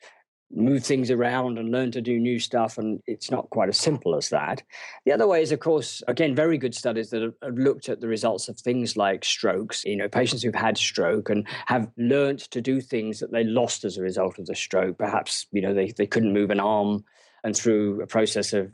move things around and learn to do new stuff, and it's not quite as simple as that. The other way is, of course, again, very good studies that have looked at the results of things like strokes, patients who've had stroke and have learned to do things that they lost as a result of the stroke. Perhaps, they couldn't move an arm, and through a process of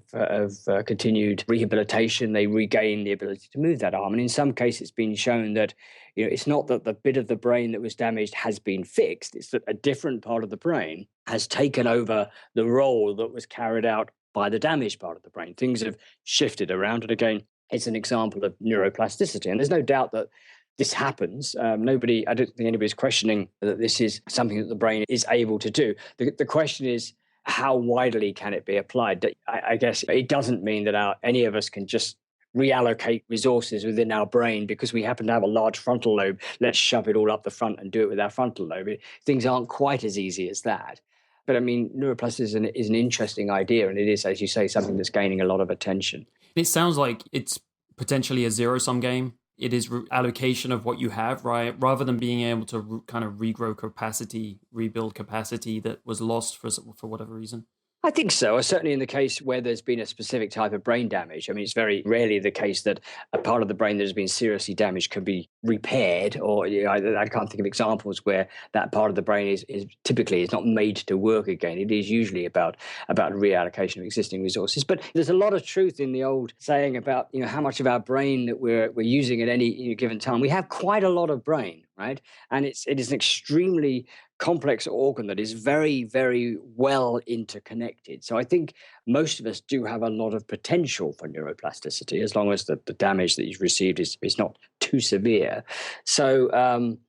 continued rehabilitation, they regain the ability to move that arm. And in some cases, it's been shown that it's not that the bit of the brain that was damaged has been fixed. It's that a different part of the brain has taken over the role that was carried out by the damaged part of the brain. Things have shifted around. And again, it's an example of neuroplasticity. And there's no doubt that this happens. I don't think anybody's questioning that this is something that the brain is able to do. The question is, how widely can it be applied? I guess it doesn't mean that any of us can just reallocate resources within our brain because we happen to have a large frontal lobe. Let's shove it all up the front and do it with our frontal lobe. Things aren't quite as easy as that. But I mean, neuroplasticity is an interesting idea, and it is, as you say, something that's gaining a lot of attention. It sounds like it's potentially a zero-sum game. It is allocation of what you have, right? Rather than being able to kind of regrow capacity, rebuild capacity that was lost for whatever reason. I think so. Certainly in the case where there's been a specific type of brain damage. I mean, it's very rarely the case that a part of the brain that has been seriously damaged can be repaired, or I can't think of examples where that part of the brain is typically not made to work again. It is usually about reallocation of existing resources. But there's a lot of truth in the old saying about how much of our brain that we're using at any given time. We have quite a lot of brain, right? And it is an extremely complex organ that is very, very well interconnected. So I think most of us do have a lot of potential for neuroplasticity, as long as the damage that you've received is not too severe. So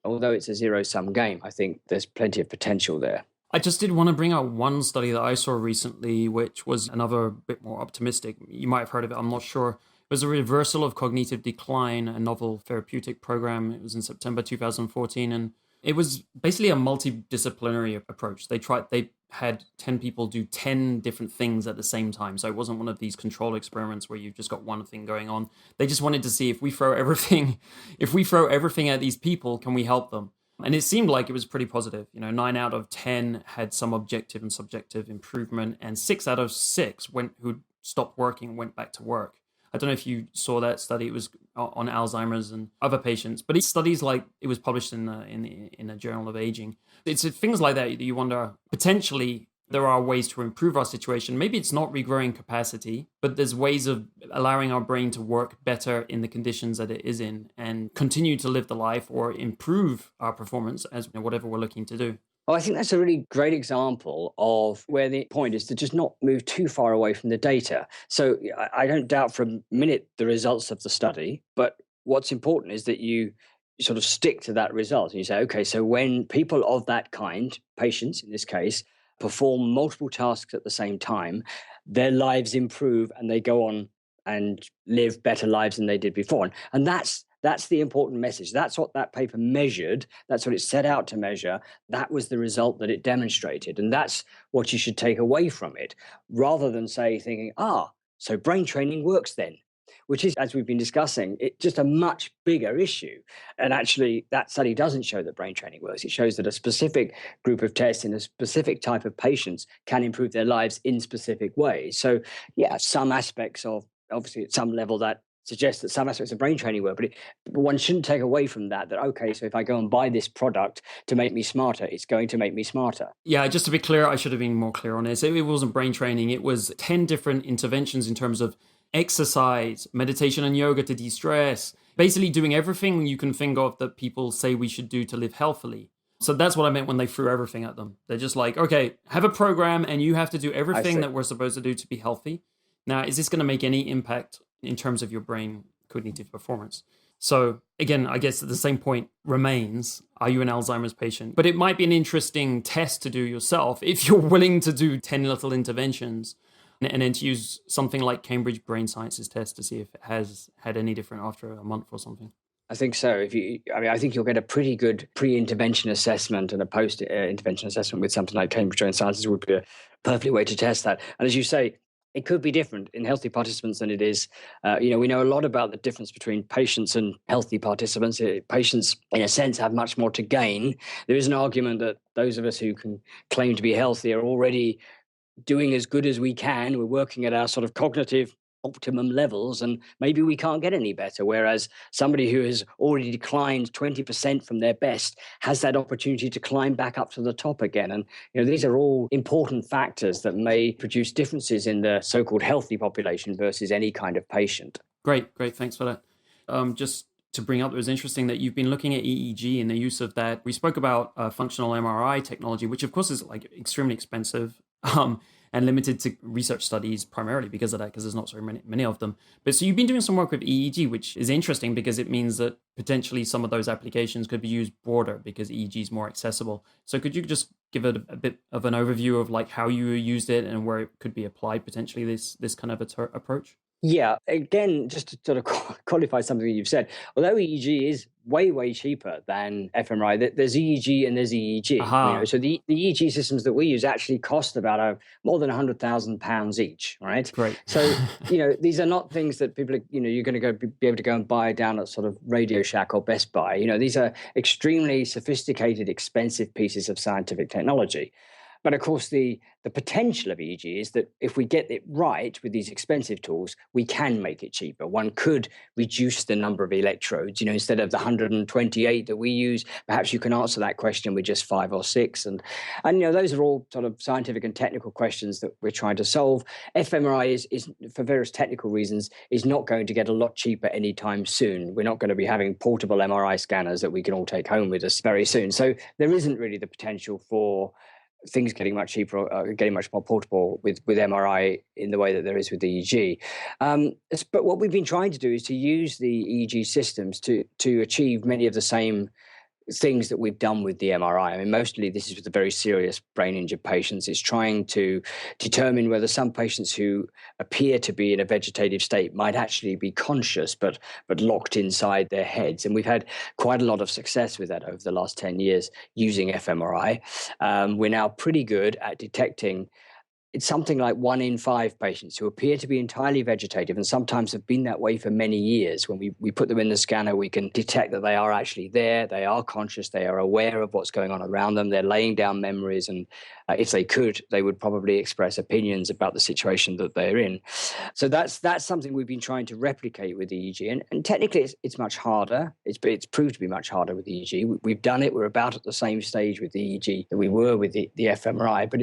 although it's a zero-sum game, I think there's plenty of potential there. I just did want to bring out one study that I saw recently, which was another bit more optimistic. You might have heard of it, I'm not sure. It was a reversal of cognitive decline, a novel therapeutic program. It was in September 2014, and it was basically a multidisciplinary approach. They had 10 people do 10 different things at the same time. So it wasn't one of these control experiments where you've just got one thing going on. They just wanted to see if we throw everything at these people, can we help them? And it seemed like it was pretty positive. 9 out of 10 had some objective and subjective improvement, and 6 out of 6 who stopped working went back to work. I don't know if you saw that study. It was on Alzheimer's and other patients, but it's studies like it was published in a journal of aging. It's things like that you wonder, potentially there are ways to improve our situation. Maybe it's not regrowing capacity, but there's ways of allowing our brain to work better in the conditions that it is in and continue to live the life or improve our performance as whatever we're looking to do. Well, I think that's a really great example of where the point is to just not move too far away from the data. So I don't doubt for a minute the results of the study, but what's important is that you sort of stick to that result. And you say, okay, so when people of that kind, patients in this case, perform multiple tasks at the same time, their lives improve and they go on and live better lives than they did before. And that's the important message. That's what that paper measured. That's what it set out to measure. That was the result that it demonstrated. And that's what you should take away from it, rather than thinking, so brain training works then, which is, as we've been discussing, it's just a much bigger issue. And actually, that study doesn't show that brain training works. It shows that a specific group of tests in a specific type of patients can improve their lives in specific ways. So, yeah, some aspects of, obviously, at some level, that suggests that some aspects of brain training work, but one shouldn't take away from that, okay, so if I go and buy this product to make me smarter, it's going to make me smarter. Yeah, just to be clear, I should have been more clear on this. It wasn't brain training. It was 10 different interventions in terms of exercise, meditation and yoga to de-stress, basically doing everything you can think of that people say we should do to live healthily. So that's what I meant when they threw everything at them. They're just like, okay, have a program and you have to do everything that we're supposed to do to be healthy. Now, is this going to make any impact in terms of your brain cognitive performance? So again, I guess the same point remains, are you an Alzheimer's patient? But it might be an interesting test to do yourself if you're willing to do 10 little interventions and then to use something like Cambridge Brain Sciences test to see if it has had any different after a month or something. I think so. I think you'll get a pretty good pre-intervention assessment and a post-intervention assessment with something like Cambridge Brain Sciences would be a perfect way to test that. And as you say, it could be different in healthy participants than it is. We know a lot about the difference between patients and healthy participants. Patients, in a sense, have much more to gain. There is an argument that those of us who can claim to be healthy are already doing as good as we can. We're working at our sort of cognitive optimum levels, and maybe we can't get any better. Whereas somebody who has already declined 20% from their best has that opportunity to climb back up to the top again. And these are all important factors that may produce differences in the so-called healthy population versus any kind of patient. Great. Thanks for that. Just to bring up, it was interesting that you've been looking at EEG and the use of that. We spoke about functional MRI technology, which of course is like extremely expensive. And limited to research studies primarily because of that, because there's not so many of them. But so you've been doing some work with EEG, which is interesting because it means that potentially some of those applications could be used broader because EEG is more accessible. So could you just give it a bit of an overview of like how you used it and where it could be applied potentially, this kind of approach? Yeah, again, just to sort of qualify something you've said, although EEG is way, way cheaper than fMRI, there's EEG and there's EEG. So the EEG systems that we use actually cost about more than £100,000 each, right? Great. So, these are not things that people are, you're going to be able to go and buy down at sort of Radio Shack or Best Buy. These are extremely sophisticated, expensive pieces of scientific technology. But of course, the potential of EEG is that if we get it right with these expensive tools, we can make it cheaper. One could reduce the number of electrodes. Instead of the 128 that we use, perhaps you can answer that question with just 5 or 6. And those are all sort of scientific and technical questions that we're trying to solve. fMRI is for various technical reasons, is not going to get a lot cheaper anytime soon. We're not going to be having portable MRI scanners that we can all take home with us very soon. So there isn't really the potential for things getting much cheaper, getting much more portable with MRI in the way that there is with EEG. But what we've been trying to do is to use the EEG systems to achieve many of the same things that we've done with the MRI. I mean, mostly this is with the very serious brain injured patients. It's trying to determine whether some patients who appear to be in a vegetative state might actually be conscious, but locked inside their heads. And we've had quite a lot of success with that over the last 10 years using fMRI. We're now pretty good at detecting it's something like 1 in 5 patients who appear to be entirely vegetative and sometimes have been that way for many years. When we put them in the scanner, we can detect that they are actually there, they are conscious, they are aware of what's going on around them, they're laying down memories, and if they could, they would probably express opinions about the situation that they're in. So that's something we've been trying to replicate with EEG, and technically it's much harder. It's proved to be much harder with EEG. We've done it. We're about at the same stage with the EEG that we were with the fMRI, but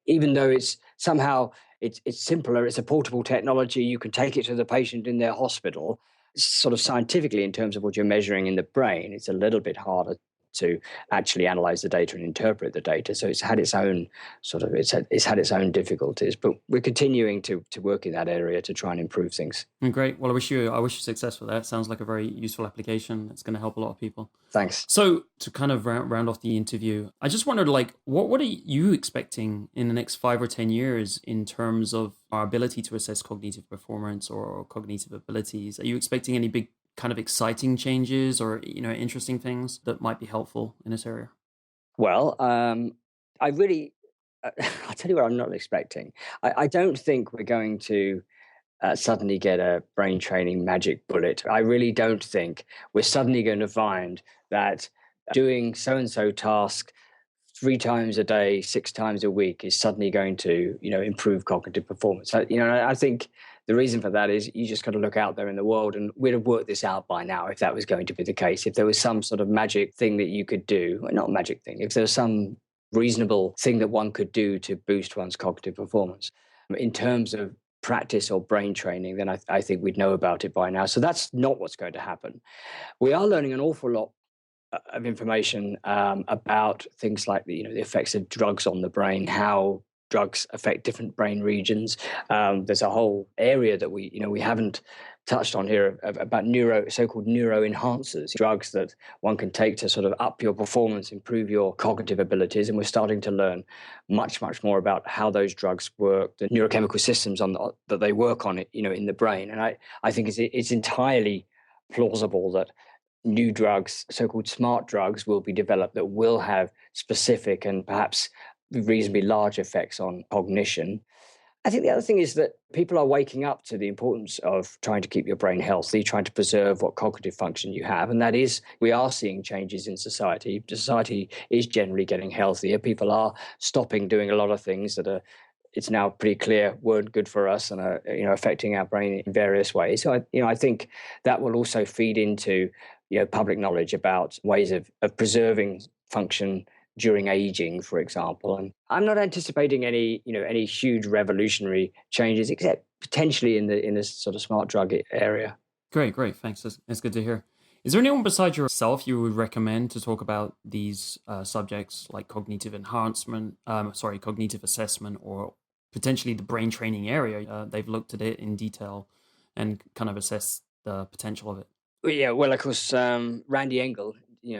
even though it's somehow it's simpler, it's a portable technology, you can take it to the patient in their hospital. Sort of scientifically, in terms of what you're measuring in the brain, it's a little bit harder to actually analyze the data and interpret the data. So it's had its own it's had its own difficulties, but we're continuing to work in that area to try and improve things. Great. Well, I wish you success with that. Sounds like a very useful application. It's going to help a lot of people. Thanks. So to kind of round off the interview, I just wondered, like, what are you expecting in the next 5 or 10 years in terms of our ability to assess cognitive performance or cognitive abilities? Are you expecting any big kind of exciting changes or, interesting things that might be helpful in this area? Well, I'll tell you what I'm not expecting. I don't think we're going to suddenly get a brain training magic bullet. I really don't think we're suddenly going to find that doing so-and-so task 3 times a day, 6 times a week is suddenly going to, improve cognitive performance. I think the reason for that is you just got to look out there in the world, and we'd have worked this out by now if that was going to be the case. If there was some sort of magic thing that you could do, well, not magic thing, if there was some reasonable thing that one could do to boost one's cognitive performance in terms of practice or brain training, then I think we'd know about it by now. So that's not what's going to happen. We are learning an awful lot of information about things like the effects of drugs on the brain, how drugs affect different brain regions. There's a whole area that we haven't touched on here about so-called neuroenhancers, drugs that one can take to sort of up your performance, improve your cognitive abilities. And we're starting to learn much, much more about how those drugs work, the neurochemical systems that they work on it, in the brain. And I think it's entirely plausible that new drugs, so-called smart drugs, will be developed that will have specific and perhaps reasonably large effects on cognition. I think the other thing is that people are waking up to the importance of trying to keep your brain healthy, trying to preserve what cognitive function you have. And that is, we are seeing changes in society. Society is generally getting healthier. People are stopping doing a lot of things that it's now pretty clear weren't good for us and are affecting our brain in various ways. So I think that will also feed into public knowledge about ways of preserving function during aging, for example. And I'm not anticipating any huge revolutionary changes, except potentially in this sort of smart drug area. Great. Thanks. That's good to hear. Is there anyone besides yourself you would recommend to talk about these subjects like cognitive assessment, or potentially the brain training area? They've looked at it in detail and kind of assessed the potential of it. Yeah, well, of course, Randy Engel,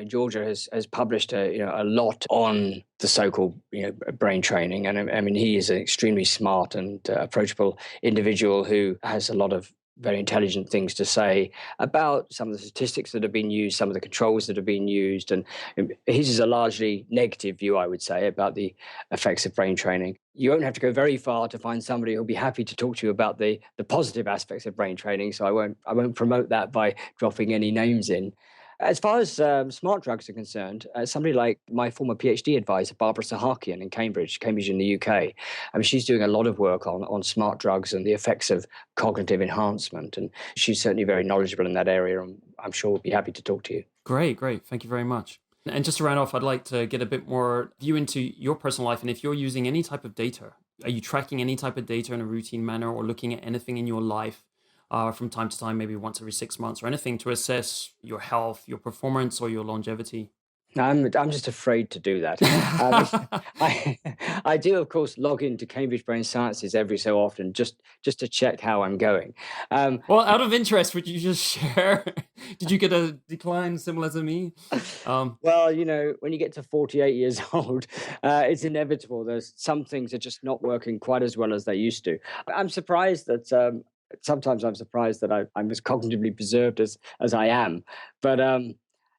Georgia has published a lot on the so-called brain training, and I mean he is an extremely smart and approachable individual who has a lot of very intelligent things to say about some of the statistics that have been used, some of the controls that have been used, and his is a largely negative view, I would say, about the effects of brain training. You won't have to go very far to find somebody who'll be happy to talk to you about the positive aspects of brain training. So I won't promote that by dropping any names in. As far as smart drugs are concerned, somebody like my former PhD advisor, Barbara Sahakian in Cambridge in the UK, I mean, she's doing a lot of work on smart drugs and the effects of cognitive enhancement. And she's certainly very knowledgeable in that area, and I'm sure we'll be happy to talk to you. Great. Thank you very much. And just to round off, I'd like to get a bit more view into your personal life. And if you're using any type of data, are you tracking any type of data in a routine manner, or looking at anything in your life from time to time, maybe once every 6 months or anything, to assess your health, your performance, or your longevity? I'm just afraid to do that. I do, of course, log into Cambridge Brain Sciences every so often just to check how I'm going. Well, out of interest, would you just share? Did you get a decline similar to me? Well, when you get to 48 years old, it's inevitable. There's some things are just not working quite as well as they used to. I'm surprised that. Sometimes I'm surprised that I'm as cognitively preserved as I am, but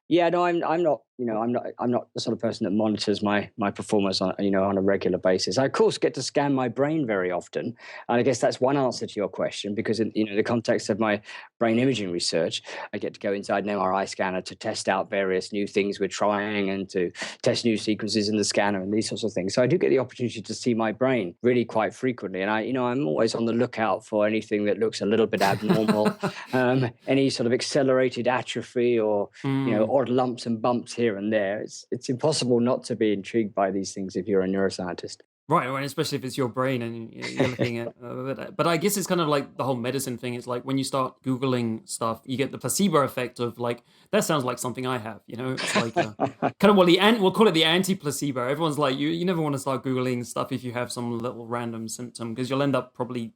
yeah, no, I'm not. I'm not the sort of person that monitors my performance on a regular basis. I of course get to scan my brain very often, and I guess that's one answer to your question, because in the context of my brain imaging research, I get to go inside an MRI scanner to test out various new things we're trying and to test new sequences in the scanner and these sorts of things. So I do get the opportunity to see my brain really quite frequently, and I'm always on the lookout for anything that looks a little bit abnormal, any sort of accelerated atrophy or odd lumps and bumps here and there. It's impossible not to be intrigued by these things if you're a neuroscientist. Right, especially if it's your brain and you're looking at but I guess it's kind of like the whole medicine thing. It's like when you start Googling stuff, you get the placebo effect of like, that sounds like something I have, It's like kind of we'll call it the anti-placebo. Everyone's like, you never want to start Googling stuff if you have some little random symptom, because you'll end up probably,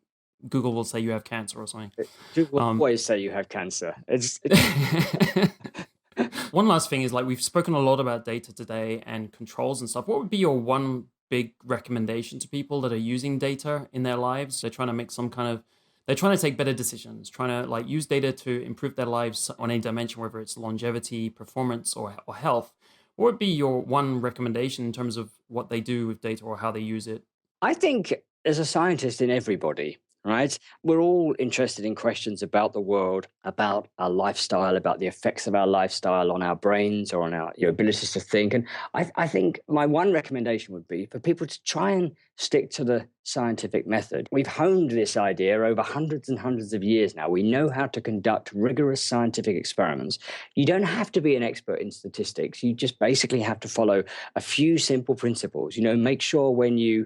Google will say you have cancer or something. Google will always say you have cancer. It's One last thing is, like, we've spoken a lot about data today and controls and stuff. What would be your one big recommendation to people that are using data in their lives? They're trying to make they're trying to take better decisions, trying to like use data to improve their lives on any dimension, whether it's longevity, performance, or health. What would be your one recommendation in terms of what they do with data or how they use it? I think there's a scientist in everybody, right? We're all interested in questions about the world, about our lifestyle, about the effects of our lifestyle on our brains or on our abilities to think. And I think my one recommendation would be for people to try and stick to the scientific method. We've honed this idea over hundreds and hundreds of years now. We know how to conduct rigorous scientific experiments. You don't have to be an expert in statistics. You just basically have to follow a few simple principles. Make sure when you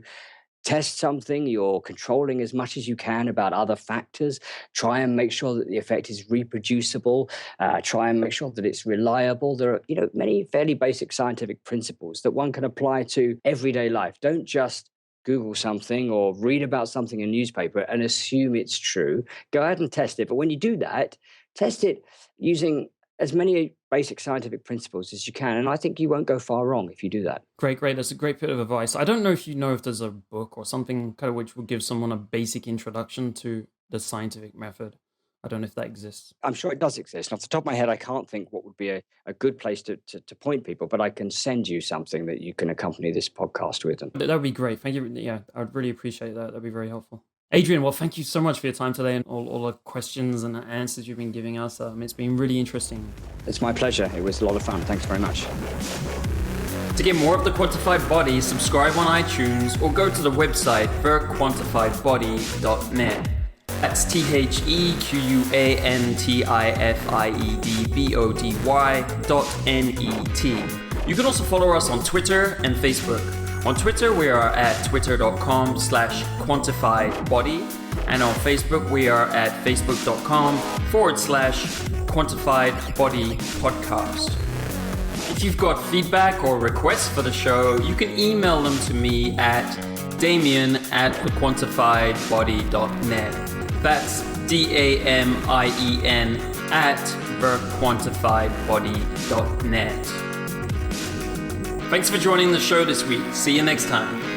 test something, you're controlling as much as you can about other factors. Try and make sure that the effect is reproducible. Try and make sure that it's reliable. There are, many fairly basic scientific principles that one can apply to everyday life. Don't just Google something or read about something in a newspaper and assume it's true. Go ahead and test it. But when you do that, test it using as many basic scientific principles as you can. And I think you won't go far wrong if you do that. Great. That's a great bit of advice. I don't know if there's a book or something kind of which would give someone a basic introduction to the scientific method. I don't know if that exists. I'm sure it does exist. Off the top of my head, I can't think what would be a good place to point people, but I can send you something that you can accompany this podcast with. That would be great. Thank you. Yeah, I would really appreciate that. That'd be very helpful. Adrian, well, thank you so much for your time today and all the questions and answers you've been giving us. It's been really interesting. It's my pleasure. It was a lot of fun. Thanks very much. To get more of The Quantified Body, subscribe on iTunes or go to the website thequantifiedbody.net. That's thequantifiedbody.net. You can also follow us on Twitter and Facebook. On Twitter, we are at twitter.com/quantifiedbody. And on Facebook, we are at facebook.com/quantifiedbodypodcast. If you've got feedback or requests for the show, you can email them to me at damien@thequantifiedbody.net. That's DAMIEN @thequantifiedbody.net. Thanks for joining the show this week. See you next time.